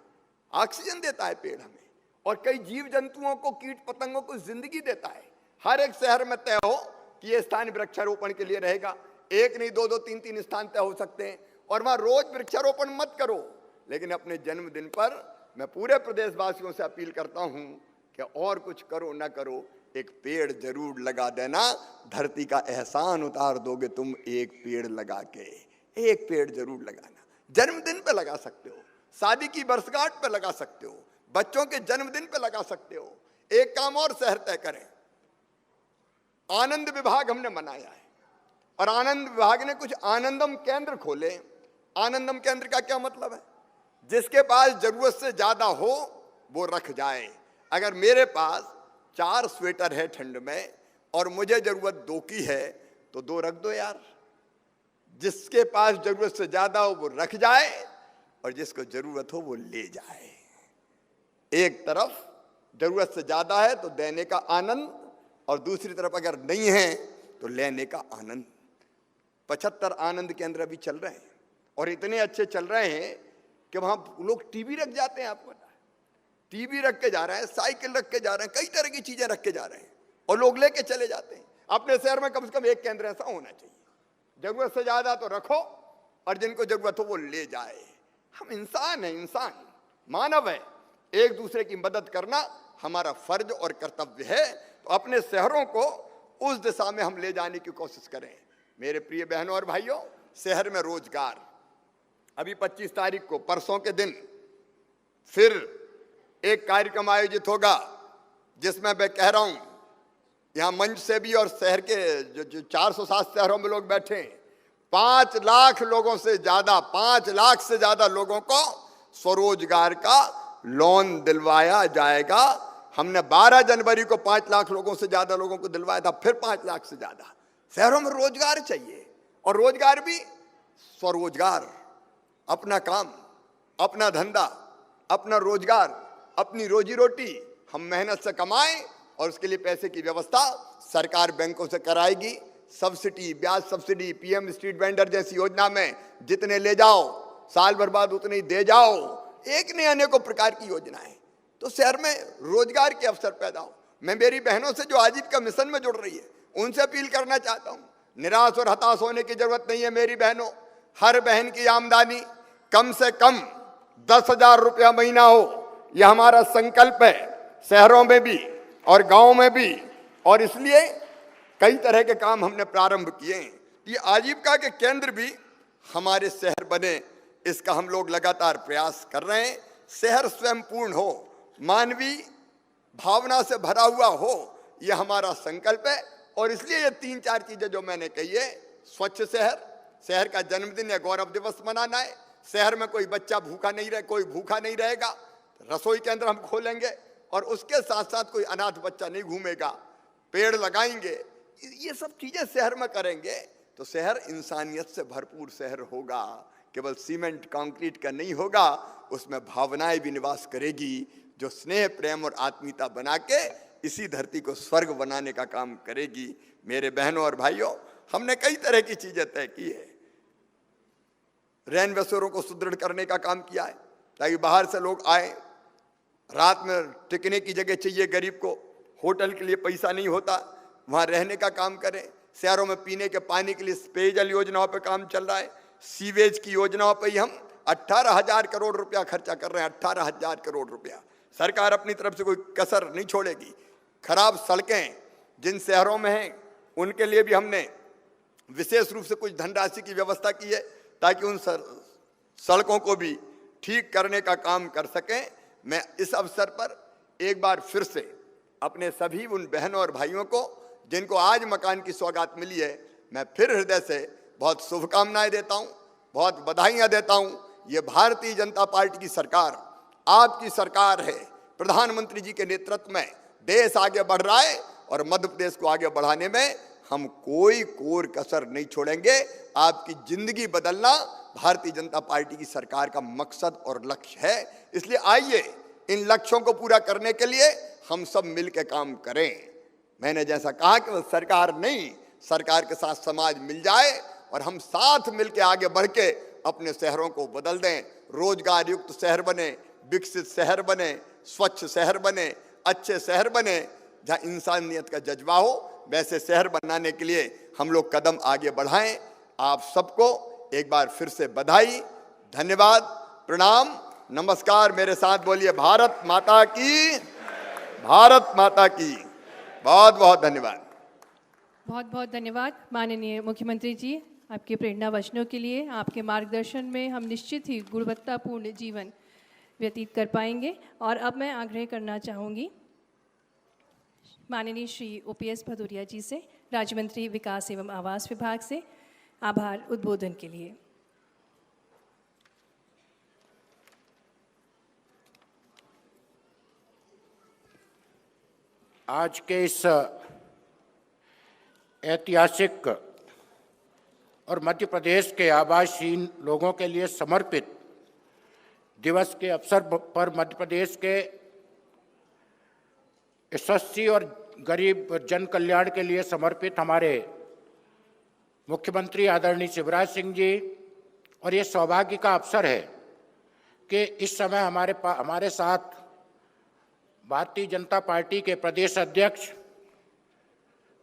ऑक्सीजन देता है पेड़ हमें, और कई जीव जंतुओं को, कीट पतंगों को जिंदगी देता है। हर एक शहर में तय हो कि ये स्थान वृक्षारोपण के लिए रहेगा। एक नहीं, दो दो तीन तीन स्थान तय हो सकते हैं और वहां रोज वृक्षारोपण मत करो, लेकिन अपने जन्मदिन पर मैं पूरे प्रदेशवासियों से अपील करता हूं कि और कुछ करो ना करो, एक पेड़ जरूर लगा देना। धरती का एहसान उतार दोगे तुम एक पेड़ लगा के। एक पेड़ जरूर लगाना। जन्मदिन पे लगा सकते हो, शादी की वर्षगांठ पे लगा सकते हो, बच्चों के जन्मदिन पे लगा सकते हो। एक काम और शहर तय करें, आनंद विभाग हमने बनाया है और आनंद विभाग ने कुछ आनंदम केंद्र खोले। आनंदम केंद्र का क्या मतलब है? जिसके पास जरूरत से ज्यादा हो वो रख जाए। अगर मेरे पास 4 स्वेटर है ठंड में और मुझे जरूरत 2 की है तो 2 रख दो यार। जिसके पास जरूरत से ज्यादा हो वो रख जाए और जिसको जरूरत हो वो ले जाए। एक तरफ जरूरत से ज्यादा है तो देने का आनंद, और दूसरी तरफ अगर नहीं है तो लेने का आनंद। 75 आनंद केंद्र अभी चल रहे हैं और इतने अच्छे चल रहे हैं कि वहां लोग टीवी रख जाते हैं। आपको टीवी रख के जा रहे हैं, साइकिल रख के जा रहे हैं, कई तरह की चीजें रख के जा रहे हैं और लोग लेके चले जाते हैं। अपने शहर में कम से कम एक केंद्र ऐसा होना चाहिए। जरूरत से ज्यादा तो रखो और जिनको जरूरत हो वो ले जाए। हम इंसान हैं, इंसान मानव है, एक दूसरे की मदद करना हमारा फर्ज और कर्तव्य है। तो अपने शहरों को उस दिशा में हम ले जाने की कोशिश करें। मेरे प्रिय बहनों और भाइयों, शहर में रोजगार, अभी 25 तारीख को परसों के दिन फिर एक कार्यक्रम आयोजित होगा जिसमें मैं कह रहा हूं, यहां मंच से भी और शहर के जो 407 शहरों में लोग बैठे हैं, 5 लाख लोगों से ज्यादा, 5 लाख से ज्यादा लोगों को स्वरोजगार का लोन दिलवाया जाएगा। हमने 12 जनवरी को 5 लाख लोगों से ज्यादा लोगों को दिलवाया था, फिर 5 लाख से ज्यादा। शहरों में रोजगार चाहिए और रोजगार भी स्वरोजगार, अपना काम, अपना धंधा, अपना रोजगार, अपनी रोजी रोटी हम मेहनत से कमाएं और उसके लिए पैसे की व्यवस्था सरकार बैंकों से कराएगी। सब्सिडी, ब्याज सब्सिडी, पीएम स्ट्रीट वेंडर जैसी योजना में जितने ले जाओ, साल भर बाद उतने ही दे जाओ। एक ने अनेकों प्रकार की योजनाएं, तो शहर में रोजगार के अवसर पैदा हो। मैं मेरी बहनों से जो आजीविका मिशन में जुड़ रही है उनसे अपील करना चाहता हूं, निराश और हताश होने की जरूरत नहीं है मेरी बहनों। हर बहन की आमदनी कम से कम 10,000 रुपया महीना हो, यह हमारा संकल्प है, शहरों में भी और गांव में भी। और इसलिए कई तरह के काम हमने प्रारंभ किए हैं। ये आजीविका के केंद्र भी हमारे शहर बने, इसका हम लोग लगातार प्रयास कर रहे हैं। शहर स्वयं पूर्ण हो, मानवीय भावना से भरा हुआ हो, यह हमारा संकल्प है। और इसलिए ये 3-4 चीजें जो मैंने कही है, स्वच्छ शहर, शहर का जन्मदिन या गौरव दिवस मनाना है, शहर में कोई बच्चा भूखा नहीं रहे, कोई भूखा नहीं रहेगा, रसोई केंद्र हम खोलेंगे और उसके साथ साथ कोई अनाथ बच्चा नहीं घूमेगा, पेड़ लगाएंगे। ये सब चीजें शहर में करेंगे तो शहर इंसानियत से भरपूर शहर होगा। केवल सीमेंट कंक्रीट का नहीं होगा, उसमें भावनाएं भी निवास करेगी जो स्नेह, प्रेम और आत्मीयता बना के इसी धरती को स्वर्ग बनाने का काम करेगी। मेरे बहनों और भाइयों, हमने कई तरह की चीजें तय की है। रेन बसेरों को सुदृढ़ करने का काम किया है ताकि बाहर से लोग आए, रात में टिकने की जगह चाहिए गरीब को, होटल के लिए पैसा नहीं होता, वहाँ रहने का काम करें। शहरों में पीने के पानी के लिए पेयजल योजनाओं पर काम चल रहा है, सीवेज की योजनाओं पर ही हम 18,000 करोड़ रुपया खर्चा कर रहे हैं। 18,000 करोड़ रुपया सरकार अपनी तरफ से कोई कसर नहीं छोड़ेगी। खराब सड़कें जिन शहरों में हैं उनके लिए भी हमने विशेष रूप से कुछ धनराशि की व्यवस्था की है ताकि उन सड़कों को भी ठीक करने का काम कर सकें। मैं इस अवसर पर एक बार फिर से अपने सभी उन बहनों और भाइयों को जिनको आज मकान की सौगात मिली है, मैं फिर हृदय से बहुत शुभकामनाएं देता हूं, बहुत बधाइयां देता हूं। ये भारतीय जनता पार्टी की सरकार आपकी सरकार है। प्रधानमंत्री जी के नेतृत्व में देश आगे बढ़ रहा है और मध्य प्रदेश को आगे बढ़ाने में हम कोई कोर कसर नहीं छोड़ेंगे। आपकी जिंदगी बदलना भारतीय जनता पार्टी की सरकार का मकसद और लक्ष्य है। इसलिए आइए इन लक्ष्यों को पूरा करने के लिए हम सब मिलकर काम करें। मैंने जैसा कहा कि वो सरकार नहीं, सरकार के साथ समाज मिल जाए और हम साथ मिलकर आगे बढ़ के अपने शहरों को बदल दें। रोजगार युक्त शहर बने, विकसित शहर बने, स्वच्छ शहर बने, अच्छे शहर बने, जहाँ इंसानियत का जज्बा हो, वैसे शहर बनाने के लिए हम लोग कदम आगे बढ़ाएं। आप सबको एक बार फिर से बधाई, धन्यवाद, प्रणाम, नमस्कार। मेरे साथ बोलिए भारत माता की, भारत माता की। बहुत बहुत धन्यवाद। बहुत बहुत धन्यवाद माननीय मुख्यमंत्री जी, आपके प्रेरणा वचनों के लिए। आपके मार्गदर्शन में हम निश्चित ही गुणवत्तापूर्ण जीवन व्यतीत कर पाएंगे। और अब मैं आग्रह करना चाहूँगी माननीय श्री OPS भदौरिया जी से, राज्य मंत्री विकास एवं आवास विभाग से, आभार उद्बोधन के लिए। आज के इस ऐतिहासिक और मध्य प्रदेश के आवासहीन लोगों के लिए समर्पित दिवस के अवसर पर मध्य प्रदेश के यशस्वी और गरीब जन कल्याण के लिए समर्पित हमारे मुख्यमंत्री आदरणीय शिवराज सिंह जी, और ये सौभाग्य का अवसर है कि इस समय हमारे साथ भारतीय जनता पार्टी के प्रदेश अध्यक्ष,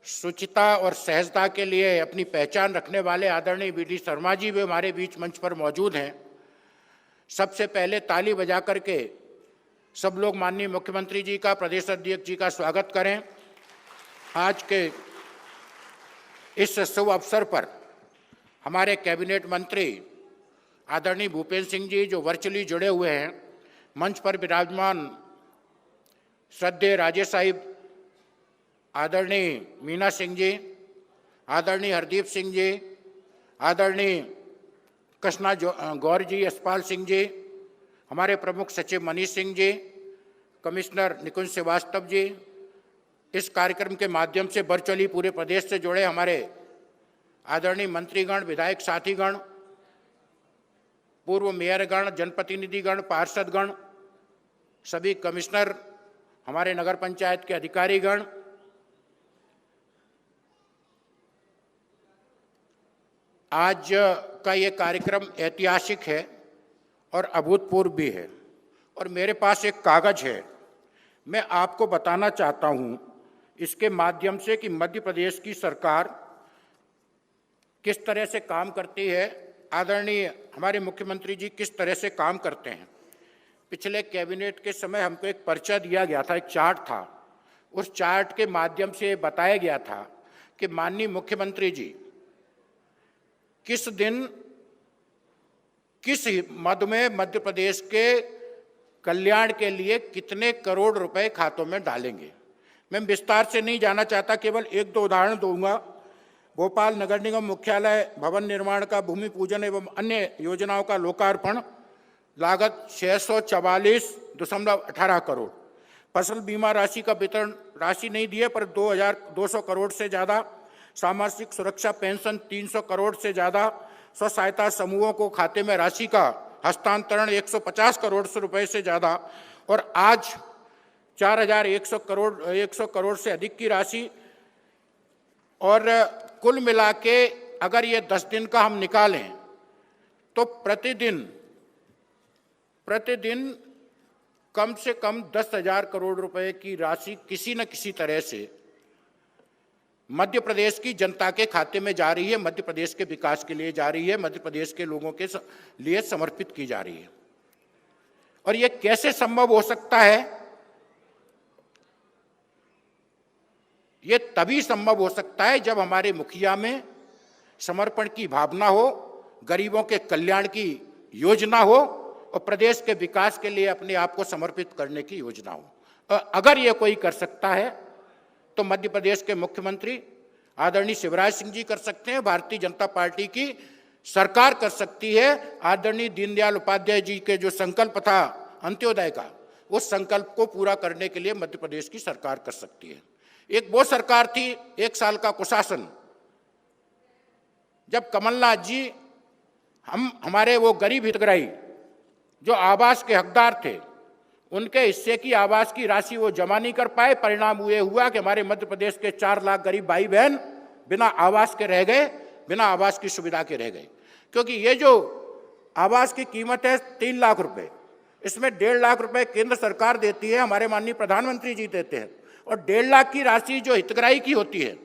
शुचिता और सहजता के लिए अपनी पहचान रखने वाले आदरणीय VD शर्मा जी भी हमारे बीच मंच पर मौजूद हैं। सबसे पहले ताली बजा करके सब लोग माननीय मुख्यमंत्री जी का, प्रदेश अध्यक्ष जी का स्वागत करें। आज के इस शुभ अवसर पर हमारे कैबिनेट मंत्री आदरणीय भूपेंद्र सिंह जी जो वर्चुअली जुड़े हुए हैं, मंच पर विराजमान श्रद्धेय राजेश साहिब, आदरणीय मीना सिंह जी, आदरणीय हरदीप सिंह जी, आदरणीय कृष्णा गौर जी, यशपाल सिंह जी, हमारे प्रमुख सचिव मनीष सिंह जी, कमिश्नर निकुंज श्रीवास्तव जी, इस कार्यक्रम के माध्यम से वर्चुअली पूरे प्रदेश से जुड़े हमारे आदरणीय मंत्रीगण, विधायक साथीगण, पूर्व मेयरगण, जनप्रतिनिधिगण, पार्षदगण, सभी कमिश्नर, हमारे नगर पंचायत के अधिकारीगण, आज का ये कार्यक्रम ऐतिहासिक है और अभूतपूर्व भी है। और मेरे पास एक कागज है, मैं आपको बताना चाहता हूँ इसके माध्यम से कि मध्य प्रदेश की सरकार किस तरह से काम करती है, आदरणीय हमारे मुख्यमंत्री जी किस तरह से काम करते हैं। पिछले कैबिनेट के समय हमको एक पर्चा दिया गया था, एक चार्ट था। उस चार्ट के माध्यम से बताया गया था कि माननीय मुख्यमंत्री जी किस दिन किस मद में मध्य प्रदेश के कल्याण के लिए कितने करोड़ रुपए खातों में डालेंगे। मैं विस्तार से नहीं जाना चाहता, केवल एक दो उदाहरण दूंगा। भोपाल नगर निगम मुख्यालय भवन निर्माण का भूमि पूजन एवं अन्य योजनाओं का लोकार्पण, लागत 644.18 करोड़। फसल बीमा राशि का वितरण, राशि नहीं दी है पर 2,200 करोड़ से ज़्यादा। सामाजिक सुरक्षा पेंशन 300 करोड़ से ज़्यादा। स्व सहायता समूहों को खाते में राशि का हस्तांतरण 150 करोड़ रुपए से ज़्यादा। और आज 4,100 करोड़ से अधिक की राशि। और कुल मिला के अगर ये 10 दिन का हम निकालें तो प्रतिदिन कम से कम 10,000 करोड़ रुपए की राशि किसी न किसी तरह से मध्य प्रदेश की जनता के खाते में जा रही है, मध्य प्रदेश के विकास के लिए जा रही है, मध्य प्रदेश के लोगों के लिए समर्पित की जा रही है। और यह कैसे संभव हो सकता है? यह तभी संभव हो सकता है जब हमारे मुखिया में समर्पण की भावना हो, गरीबों के कल्याण की योजना हो और प्रदेश के विकास के लिए अपने आप को समर्पित करने की योजना हो। अगर यह कोई कर सकता है तो मध्य प्रदेश के मुख्यमंत्री आदरणीय शिवराज सिंह जी कर सकते हैं, भारतीय जनता पार्टी की सरकार कर सकती है। आदरणीय दीनदयाल उपाध्याय जी के जो संकल्प था अंत्योदय का, उस संकल्प को पूरा करने के लिए मध्य प्रदेश की सरकार कर सकती है। एक वो सरकार थी 1 साल का कुशासन, जब कमलनाथ जी हमारे वो गरीब हितग्राही जो आवास के हकदार थे, उनके हिस्से की आवास की राशि वो जमा नहीं कर पाए। परिणाम ये हुआ कि हमारे मध्य प्रदेश के 4 लाख गरीब भाई बहन बिना आवास के रह गए, बिना आवास की सुविधा के रह गए। क्योंकि ये जो आवास की कीमत है 3 लाख रुपए, इसमें 1.5 लाख रुपए केंद्र सरकार देती है, हमारे माननीय प्रधानमंत्री जी देते हैं, और 1.5 लाख की राशि जो हितग्राही की होती है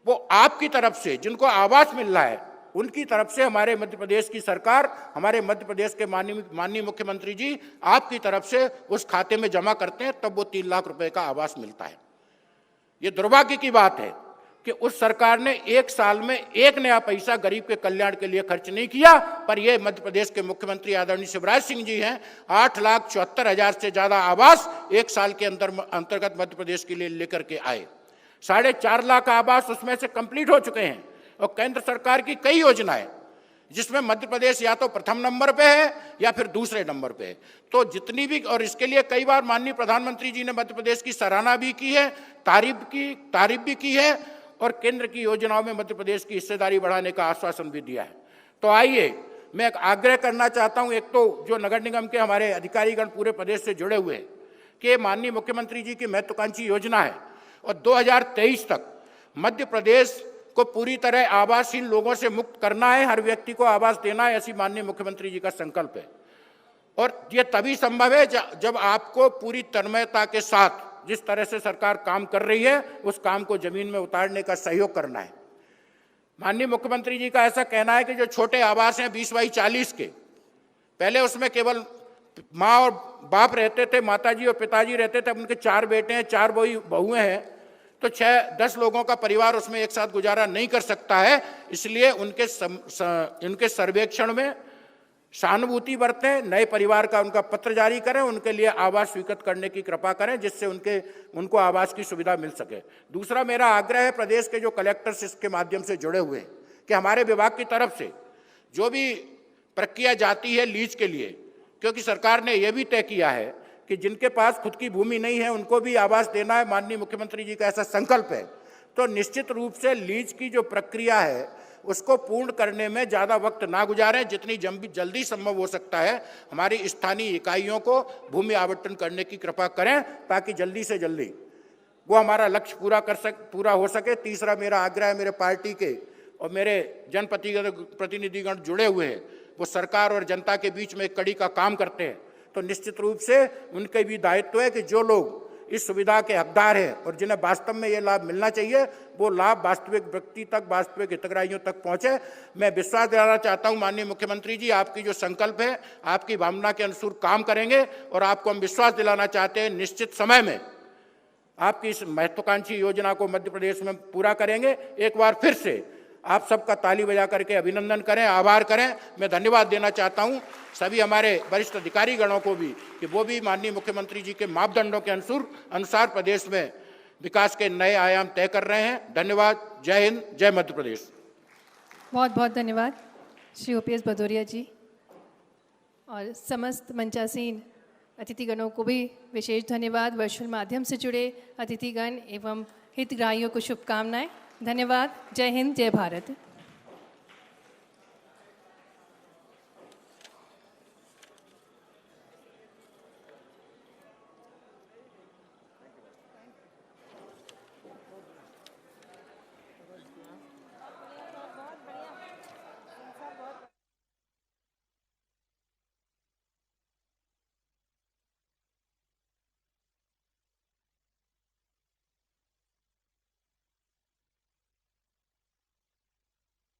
वो आपकी तरफ से, जिनको आवास मिल रहा है उनकी तरफ से हमारे मध्य प्रदेश की सरकार, हमारे मध्य प्रदेश के माननीय मुख्यमंत्री जी आपकी तरफ से उस खाते में जमा करते हैं, तब वो 3 लाख रुपए का आवास मिलता है। ये दुर्भाग्य की बात है कि उस सरकार ने 1 साल में 1 नया पैसा गरीब के कल्याण के लिए खर्च नहीं किया। पर ये मध्य प्रदेश के मुख्यमंत्री आदरणीय शिवराज सिंह जी हैं, 8,74,000 से ज्यादा आवास 1 साल के अंतर्गत मध्य प्रदेश के लिए लेकर के आए। 4.5 लाख आवास उसमें से कंप्लीट हो चुके हैं। और केंद्र सरकार की कई योजनाएं जिसमें मध्य प्रदेश या तो प्रथम नंबर पे है या फिर दूसरे नंबर पे है। तो जितनी भी, और इसके लिए कई बार माननीय प्रधानमंत्री जी ने मध्य प्रदेश की सराहना भी की है, तारीफ भी की है, और केंद्र की योजनाओं में मध्य प्रदेश की हिस्सेदारी बढ़ाने का आश्वासन भी दिया है। तो आइए, मैं एक आग्रह करना चाहता हूं, एक तो जो नगर निगम के हमारे अधिकारीगण पूरे प्रदेश से जुड़े हुए हैं, कि माननीय मुख्यमंत्री जी की महत्वाकांक्षी योजना है और 2023 तक मध्य प्रदेश को पूरी तरह आवासहीन लोगों से मुक्त करना है, हर व्यक्ति को आवास देना है, ऐसी माननीय मुख्यमंत्री जी का संकल्प है। और यह तभी संभव है जब आपको पूरी तन्मयता के साथ जिस तरह से सरकार काम कर रही है, उस काम को जमीन में उतारने का सहयोग करना है। माननीय मुख्यमंत्री जी का ऐसा कहना है कि जो छोटे आवास हैं 20 बाई 40 के, पहले उसमें केवल माँ और बाप रहते थे, माताजी और पिताजी रहते थे, अब उनके 4 बेटे हैं, 4 बहुएं हैं, तो 6-10 लोगों का परिवार उसमें एक साथ गुजारा नहीं कर सकता है। इसलिए उनके सर्वेक्षण में सहानुभूति बरतें, नए परिवार का उनका पत्र जारी करें, उनके लिए आवास स्वीकृत करने की कृपा करें, जिससे उनको आवास की सुविधा मिल सके। दूसरा मेरा आग्रह है प्रदेश के जो कलेक्टर्स इसके माध्यम से जुड़े हुए हैं, कि हमारे विभाग की तरफ से जो भी प्रक्रिया जाती है लीज के लिए, क्योंकि सरकार ने यह भी तय किया है कि जिनके पास खुद की भूमि नहीं है उनको भी आवास देना है, माननीय मुख्यमंत्री जी का ऐसा संकल्प है। तो निश्चित रूप से लीज की जो प्रक्रिया है उसको पूर्ण करने में ज़्यादा वक्त ना गुजारें, जितनी जल्दी संभव हो सकता है हमारी स्थानीय इकाइयों को भूमि आवंटन करने की कृपा करें, ताकि जल्दी से जल्दी वो हमारा लक्ष्य पूरा हो सके। तीसरा मेरा आग्रह है, मेरे पार्टी के और मेरे जनप्रतिनिधिगण जुड़े हुए हैं, वो सरकार और जनता के बीच में एक कड़ी का काम करते हैं, तो निश्चित रूप से उनके भी दायित्व है कि जो लोग इस सुविधा के हकदार हैं और जिन्हें वास्तव में ये लाभ मिलना चाहिए, वो लाभ वास्तविक व्यक्ति तक, वास्तविक हितग्राहियों तक पहुंचे। मैं विश्वास दिलाना चाहता हूं माननीय मुख्यमंत्री जी, आपकी जो संकल्प है, आपकी भावना के अनुसार काम करेंगे, और आपको हम विश्वास दिलाना चाहते हैं निश्चित समय में आपकी इस महत्वाकांक्षी योजना को मध्य प्रदेश में पूरा करेंगे। एक बार फिर से आप सबका ताली बजा करके अभिनंदन करें, आभार करें। मैं धन्यवाद देना चाहता हूं सभी हमारे वरिष्ठ अधिकारी गणों को भी, कि वो भी माननीय मुख्यमंत्री जी के मापदंडों के अनुसार प्रदेश में विकास के नए आयाम तय कर रहे हैं। धन्यवाद। जय हिंद, जय मध्य प्रदेश। बहुत बहुत धन्यवाद श्री OPS भदौरिया जी, और समस्त मंचासीन अतिथिगणों को भी विशेष धन्यवाद। वर्चुअल माध्यम से जुड़े अतिथिगण एवं हितग्राहियों को शुभकामनाएं। धन्यवाद। जय हिंद, जय भारत।